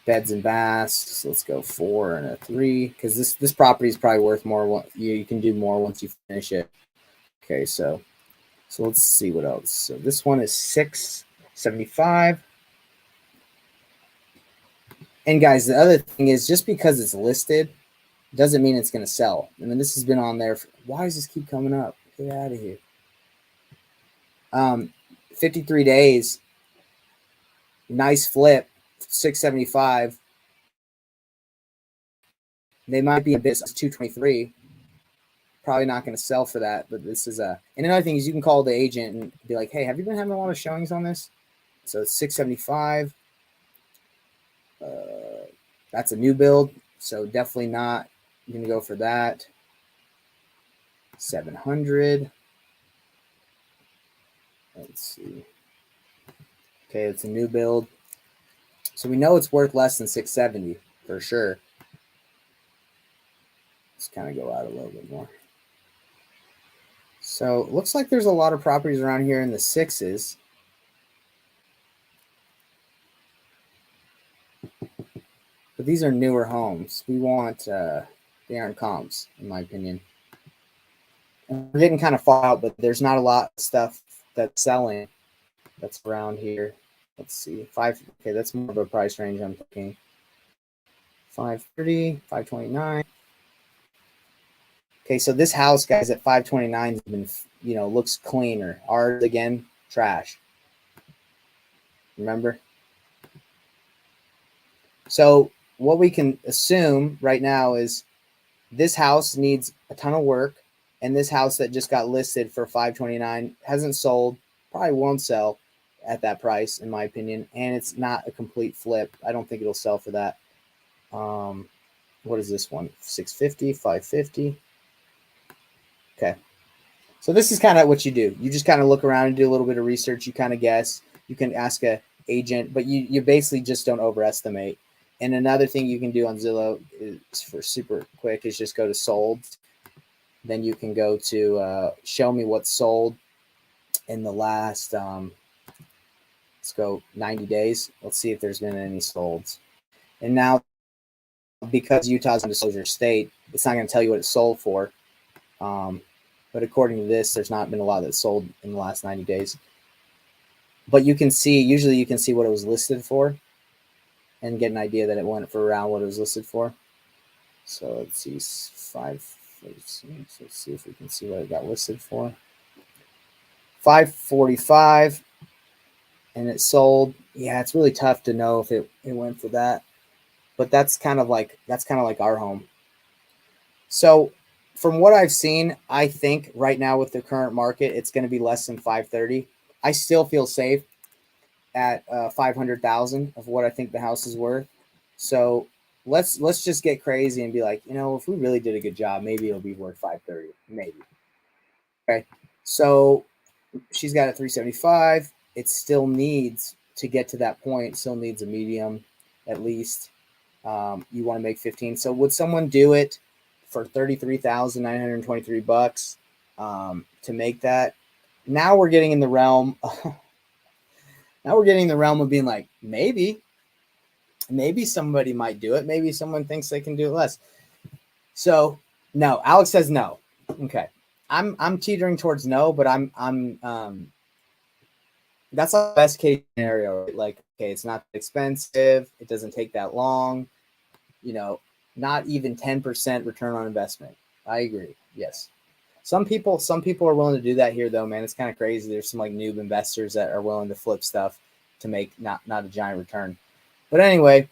Speaker 1: Beds and baths. So let's go 4 and a 3 because this property is probably worth more. You can do more once you finish it. Okay, so let's see what else. So this one is 675. And guys, the other thing is just because it's listed doesn't mean it's going to sell. I mean, this has been on there. Why does this keep coming up? Get out of here. 53 days. Nice flip. 675. They might be a bit 223. Probably not going to sell for that, but this is a. And another thing is you can call the agent and be like, hey, have you been having a lot of showings on this? So it's 675. That's a new build, so definitely not going to go for that. 700. Let's see. Okay, it's a new build. So we know it's worth less than 670 for sure. Let's kind of go out a little bit more. So it looks like there's a lot of properties around here in the sixes. But these are newer homes. We want, they aren't comps, in my opinion. And we're getting kind of far out, but there's not a lot of stuff that's selling that's around here. Let's see. Okay, that's more of a price range I'm thinking. 530, 529. Okay, so this house, guys, at 529 has been, looks cleaner. Ours, again, trash. Remember? So what we can assume right now is this house needs a ton of work, and this house that just got listed for 529 hasn't sold, probably won't sell at that price, in my opinion, and it's not a complete flip. I don't think it'll sell for that. What is this one? 650, 550. Okay. So this is kind of what you do. You just kind of look around and do a little bit of research. You kind of guess. You can ask a agent, but you basically just don't overestimate. And another thing you can do on Zillow is for super quick is just go to sold. Then you can go to show me what's sold in the last, let's go 90 days. Let's see if there's been any solds. And now, because Utah's a disclosure state, it's not going to tell you what it sold for. But according to this, there's not been a lot that's sold in the last 90 days. But you can see, usually you can see what it was listed for and get an idea that it went for around what it was listed for. So let's see, let's see if we can see what it got listed for. 545, and it sold. Yeah, it's really tough to know if it went for that. But that's kind of like our home. So from what I've seen, I think right now with the current market, it's going to be less than 530. I still feel safe at 500,000 of what I think the house is worth. So let's just get crazy and be like, if we really did a good job, maybe it'll be worth 530, maybe. Okay. So she's got a 375. it still needs to get to that point, still needs a medium at least. You want to make 15. So would someone do it for $33,923 to make that? Now we're getting in the realm. Now we're getting in the realm of being like, maybe somebody might do it. Maybe someone thinks they can do it less. So no, Alex says no. Okay. I'm teetering towards no, but I'm that's like the best case scenario. Right? Like, okay, it's not expensive. It doesn't take that long. Not even 10% return on investment. I agree. Yes. Some people are willing to do that here though, man. It's kind of crazy. There's some like noob investors that are willing to flip stuff to make not a giant return. But anyway,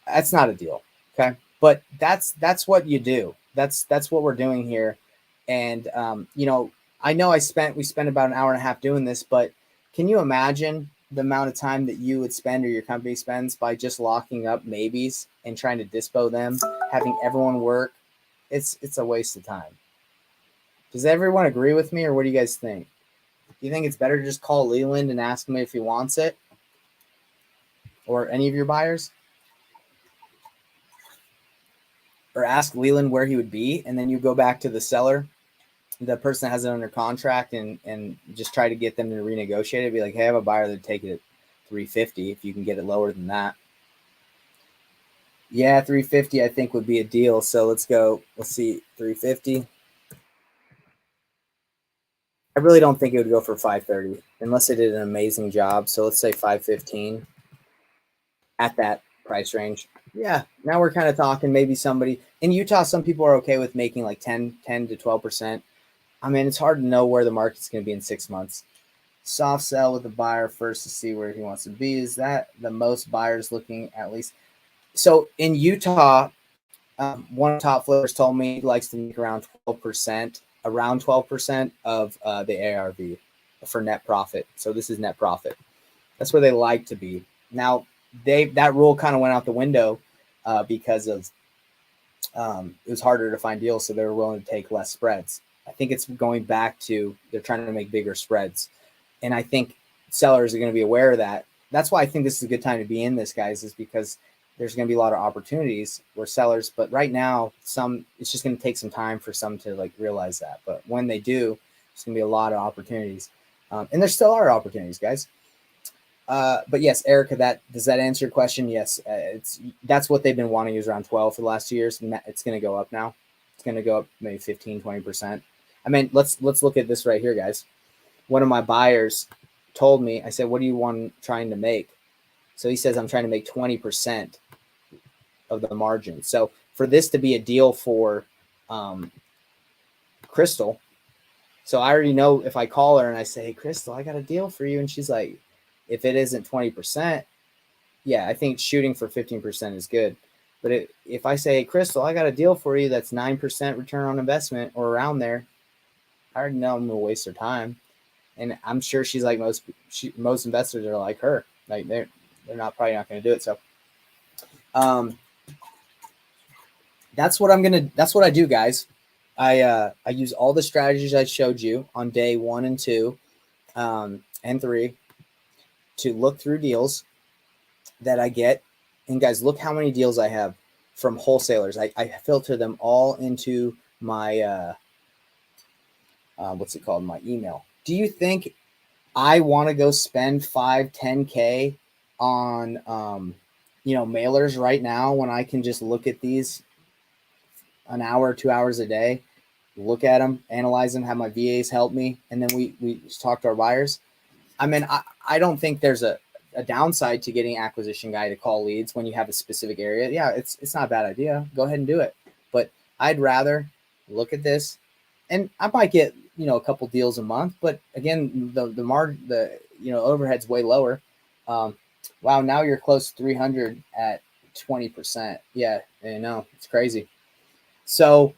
Speaker 1: that's not a deal. Okay. But that's what you do. That's what we're doing here. And I know we spent about an hour and a half doing this, but can you imagine the amount of time that you would spend or your company spends by just locking up maybes and trying to dispo them, having everyone work? It's a waste of time. Does everyone agree with me, or what do you guys think? Do you think it's better to just call Leland and ask him if he wants it, or any of your buyers? Or ask Leland where he would be, and then you go back to the seller, the person that has it under contract, and just try to get them to renegotiate it. Be like, hey, I have a buyer that take it at $350 if you can get it lower than that. Yeah, $350 I think would be a deal. So let's go. Let's see, $350. I really don't think it would go for $530 unless it did an amazing job. So let's say $515 at that price range. Yeah, now we're kind of talking maybe somebody in Utah. Some people are okay with making like 10 to 12%. I mean, it's hard to know where the market's going to be in 6 months. Soft sell with the buyer first to see where he wants to be. Is that the most buyers looking at least? So in Utah, one of the top flippers told me he likes to make around 12% of the ARV for net profit. So this is net profit. That's where they like to be. Now, that rule kind of went out the window because of it was harder to find deals, so they were willing to take less spreads. I think it's going back to they're trying to make bigger spreads, and I think sellers are going to be aware of that. That's why I think this is a good time to be in this, guys, is because there's going to be a lot of opportunities where sellers, but right now, it's just going to take some time for some to like realize that. But when they do, there's going to be a lot of opportunities, and there still are opportunities, guys. But yes, Erica, does that answer your question? Yes, that's what they've been wanting, is around 12 for the last 2 years. And it's going to go up now. It's going to go up maybe 15, 20%. I mean, let's look at this right here, guys. One of my buyers told me, I said, what do you want trying to make? So he says, I'm trying to make 20% of the margin. So for this to be a deal for Crystal, so I already know if I call her and I say, hey, Crystal, I got a deal for you. And she's like, if it isn't 20%, yeah, I think shooting for 15% is good. But if I say, hey, Crystal, I got a deal for you that's 9% return on investment or around there, I already know I'm going to waste her time. And I'm sure she's like most investors are like her. Like they're probably not going to do it. So that's what I do, guys. I use all the strategies I showed you on day 1 and 2 and 3 to look through deals that I get. And guys, look how many deals I have from wholesalers. I filter them all into my, what's it called? My email. Do you think I want to go spend 5-10K on, mailers right now when I can just look at these an hour, 2 hours a day, look at them, analyze them, have my VAs help me, and then we talk to our buyers? I mean, I don't think there's a downside to getting an acquisition guy to call leads when you have a specific area. Yeah, it's not a bad idea. Go ahead and do it. But I'd rather look at this, and I might get, a couple deals a month, but again, the overhead's way lower. Wow, now you're close to 300 at 20%. Yeah, I know, it's crazy. So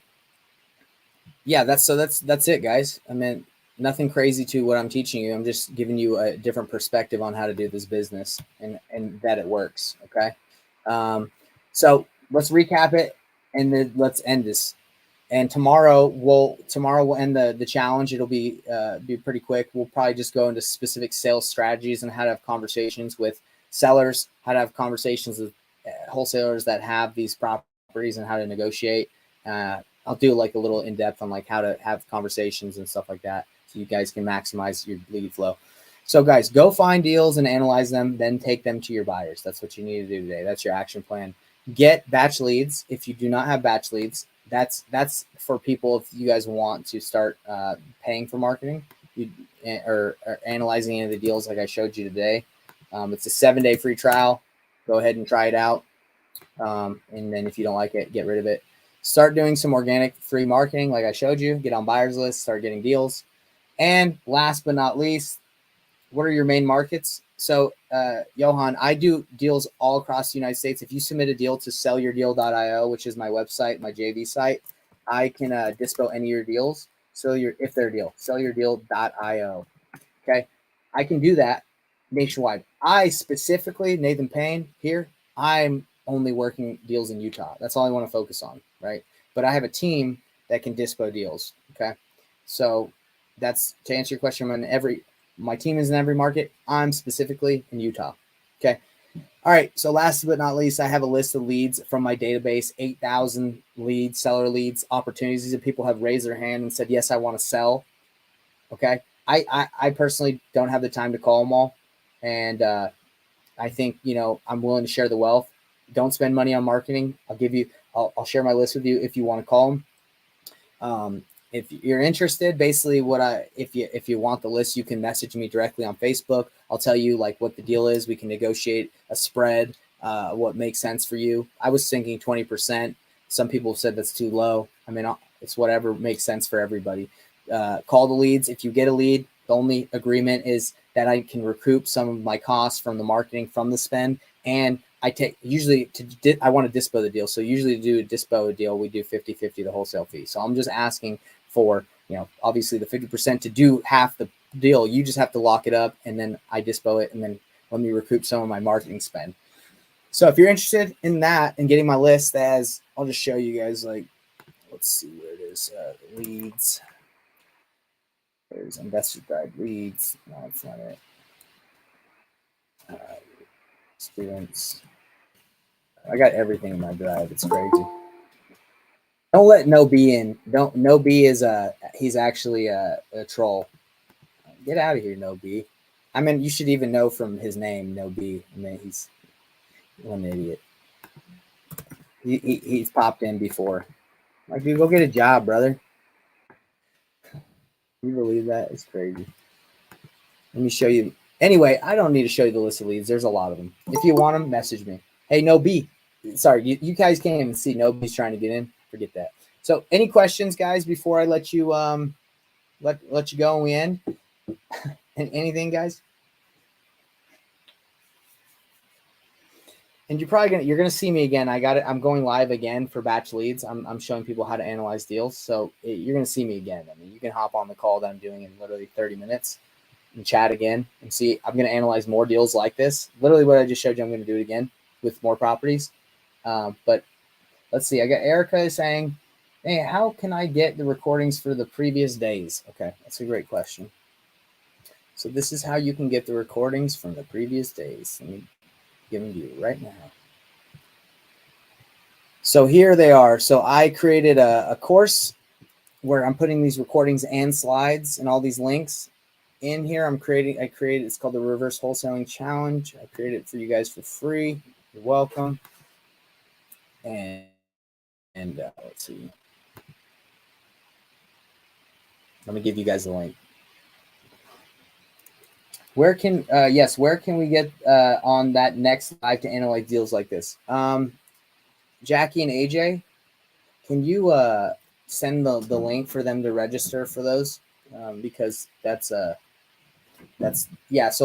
Speaker 1: yeah, that's it, guys. I mean, nothing crazy to what I'm teaching you. I'm just giving you a different perspective on how to do this business and that it works. Okay. So let's recap it and then let's end this. And tomorrow we'll end the challenge. It'll be pretty quick. We'll probably just go into specific sales strategies and how to have conversations with sellers, how to have conversations with wholesalers that have these properties, and how to negotiate. I'll do like a little in depth on like how to have conversations and stuff like that, so you guys can maximize your lead flow. So guys, go find deals and analyze them, then take them to your buyers. That's what you need to do today. That's your action plan. Get batch leads. If you do not have batch leads, that's for people if you guys want to start paying for marketing or analyzing any of the deals like I showed you today. It's a 7-day free trial. Go ahead and try it out. And then if you don't like it, get rid of it. Start doing some organic free marketing like I showed you. Get on buyers lists, start getting deals. And last but not least, what are your main markets? So, Johan, I do deals all across the United States. If you submit a deal to sellyourdeal.io, which is my website, my JV site, I can dispo any of your deals. If they're a deal, sellyourdeal.io. Okay. I can do that nationwide. I specifically, Nathan Payne here, I'm only working deals in Utah. That's all I want to focus on. Right. But I have a team that can dispo deals. Okay. So that's to answer your question. My team is in every market. I'm specifically in Utah. Okay. All right. So last but not least, I have a list of leads from my database, 8,000 leads, seller leads, opportunities that people have raised their hand and said, yes, I want to sell. Okay. I personally don't have the time to call them all. And I think, I'm willing to share the wealth. Don't spend money on marketing. I'll share my list with you if you want to call them. If you're interested, basically if you want the list, you can message me directly on Facebook. I'll tell you like what the deal is. We can negotiate a spread, what makes sense for you. I was thinking 20%. Some people said that's too low. I mean, it's whatever makes sense for everybody. Call the leads. If you get a lead, the only agreement is that I can recoup some of my costs from the marketing, from the spend. And I want to dispo the deal. So usually to do a dispo deal, we do 50-50 the wholesale fee. So I'm just asking for, obviously the 50% to do half the deal. You just have to lock it up and then I dispo it and then let me recoup some of my marketing spend. So if you're interested in that and getting my list, I'll just show you guys, like, let's see where it is. Leads. There's investor guide leads. No, that's not it. Students. I got everything in my drive. It's crazy. Don't let No B in. No B is he's actually a troll. Get out of here, No B. I mean, you should even know from his name, No B. I mean, he's one idiot. He's popped in before. Like, dude, go get a job, brother. Can you believe that? It's crazy. Let me show you. Anyway, I don't need to show you the list of leads. There's a lot of them. If you want them, message me. Hey, No B. Sorry, you guys can't even see. Nobody's trying to get in. Forget that. So, any questions, guys, before I let you let you go and we end? Anything, guys? And you're gonna see me again. I got it. I'm going live again for batch leads. I'm showing people how to analyze deals. So you're gonna see me again. I mean, you can hop on the call that I'm doing in literally 30 minutes and chat again and see. I'm gonna analyze more deals like this. Literally what I just showed you. I'm gonna do it again with more properties. But let's see. I got Erica saying, "Hey, how can I get the recordings for the previous days?" Okay, that's a great question. So this is how you can get the recordings from the previous days. Let me give them to you right now. So here they are. So I created a course where I'm putting these recordings and slides and all these links in here. I created, it's called the Reverse Wholesaling Challenge. I created it for you guys for free. You're welcome. And let's see. Let me give you guys the link. Where can we get on that next live to analyze deals like this? Jackie and AJ, can you send the link for them to register for those? Because that's. So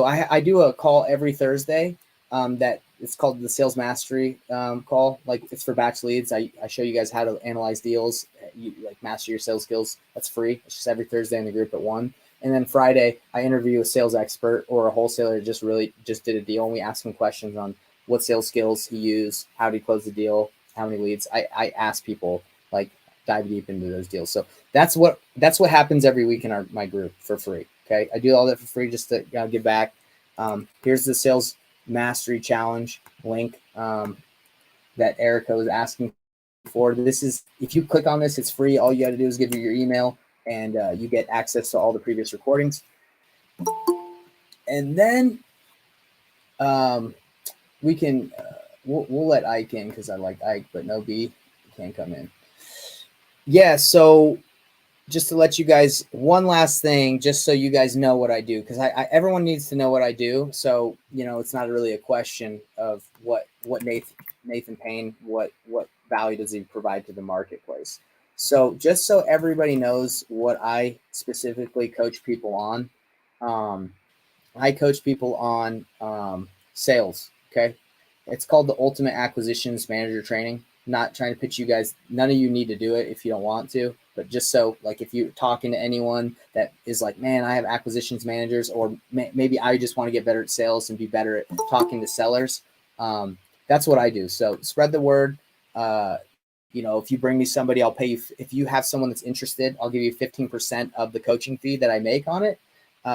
Speaker 1: I do a call every Thursday. That it's called the Sales Mastery call. Like, it's for batch leads. I show you guys how to analyze deals. You like master your sales skills. That's free. It's just every Thursday in the group at 1. And then Friday, I interview a sales expert or a wholesaler that just did a deal, and we ask him questions on what sales skills he used, how did he close the deal, how many leads. I ask people, like, dive deep into those deals. So that's what happens every week in my group for free. Okay, I do all that for free just to give back. Here's the sales mastery challenge link that Erica was asking for. This is, if you click on this, it's free. All you got to do is give your email, and you get access to all the previous recordings. And then we can we'll let Ike in because I like Ike, but no B can't come in. Yeah, so just to let you guys, one last thing, just so you guys know what I do, because I everyone needs to know what I do. So it's not really a question of what Nathan Payne, what value does he provide to the marketplace. So just so everybody knows what I specifically coach people on, I coach people on sales. Okay, it's called the Ultimate Acquisitions Manager Training. Not trying to pitch you guys. None of you need to do it if you don't want to, but just so, like, if you're talking to anyone that is like, man, I have acquisitions managers, or maybe I just want to get better at sales and be better at talking to sellers. That's what I do. So spread the word. If you bring me somebody, I'll pay you. If you have someone that's interested, I'll give you 15% of the coaching fee that I make on it,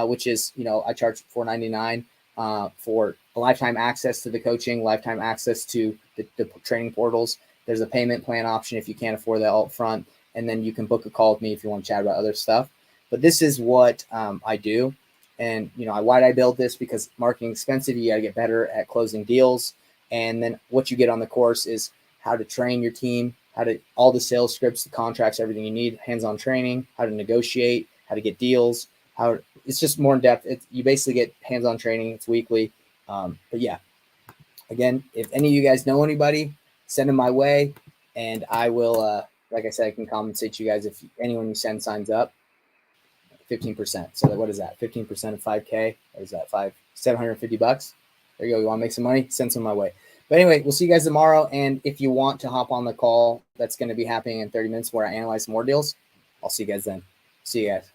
Speaker 1: which is, I charge $4.99 for lifetime access to the coaching, lifetime access to the training portals. There's a payment plan option if you can't afford that up front, and then you can book a call with me if you want to chat about other stuff. But this is what I do. And, why did I build this? Because marketing is expensive. You got to get better at closing deals. And then what you get on the course is how to train your team, all the sales scripts, the contracts, everything you need, hands-on training, how to negotiate, how to get deals, it's just more in depth. You basically get hands-on training. It's weekly. But yeah, again, if any of you guys know anybody, send them my way, and I will, like I said, I can compensate you guys if anyone you send signs up. 15%. So what is that? 15% of 5K. What is that? $750. There you go. You want to make some money? Send some my way. But anyway, we'll see you guys tomorrow. And if you want to hop on the call, that's going to be happening in 30 minutes where I analyze more deals. I'll see you guys then. See you guys.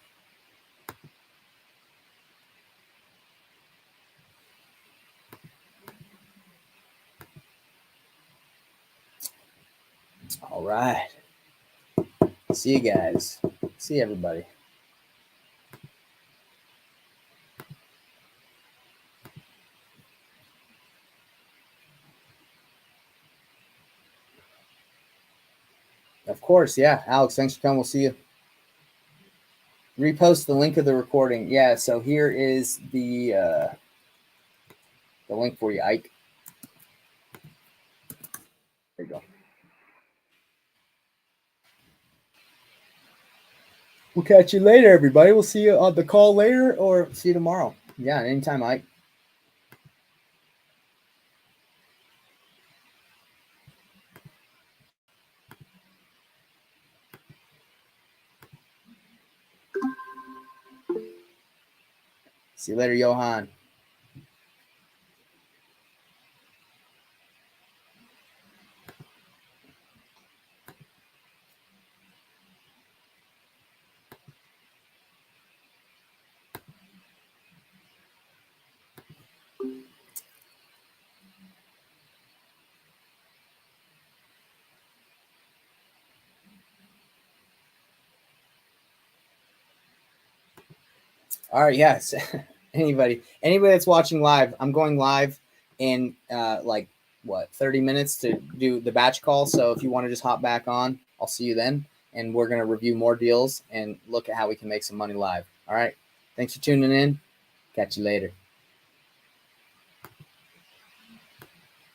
Speaker 1: All right. See you guys. See everybody. Of course, yeah. Alex, thanks for coming. We'll see you. Repost the link of the recording. Yeah, so here is the link for you, Ike. There you go. We'll catch you later, everybody. We'll see you on the call later, or see you tomorrow. Yeah, anytime, Ike. See you later, Johan. All right, yes. Anybody that's watching live, I'm going live in 30 minutes to do the batch call. So if you want to just hop back on, I'll see you then. And we're going to review more deals and look at how we can make some money live. All right. Thanks for tuning in. Catch you later.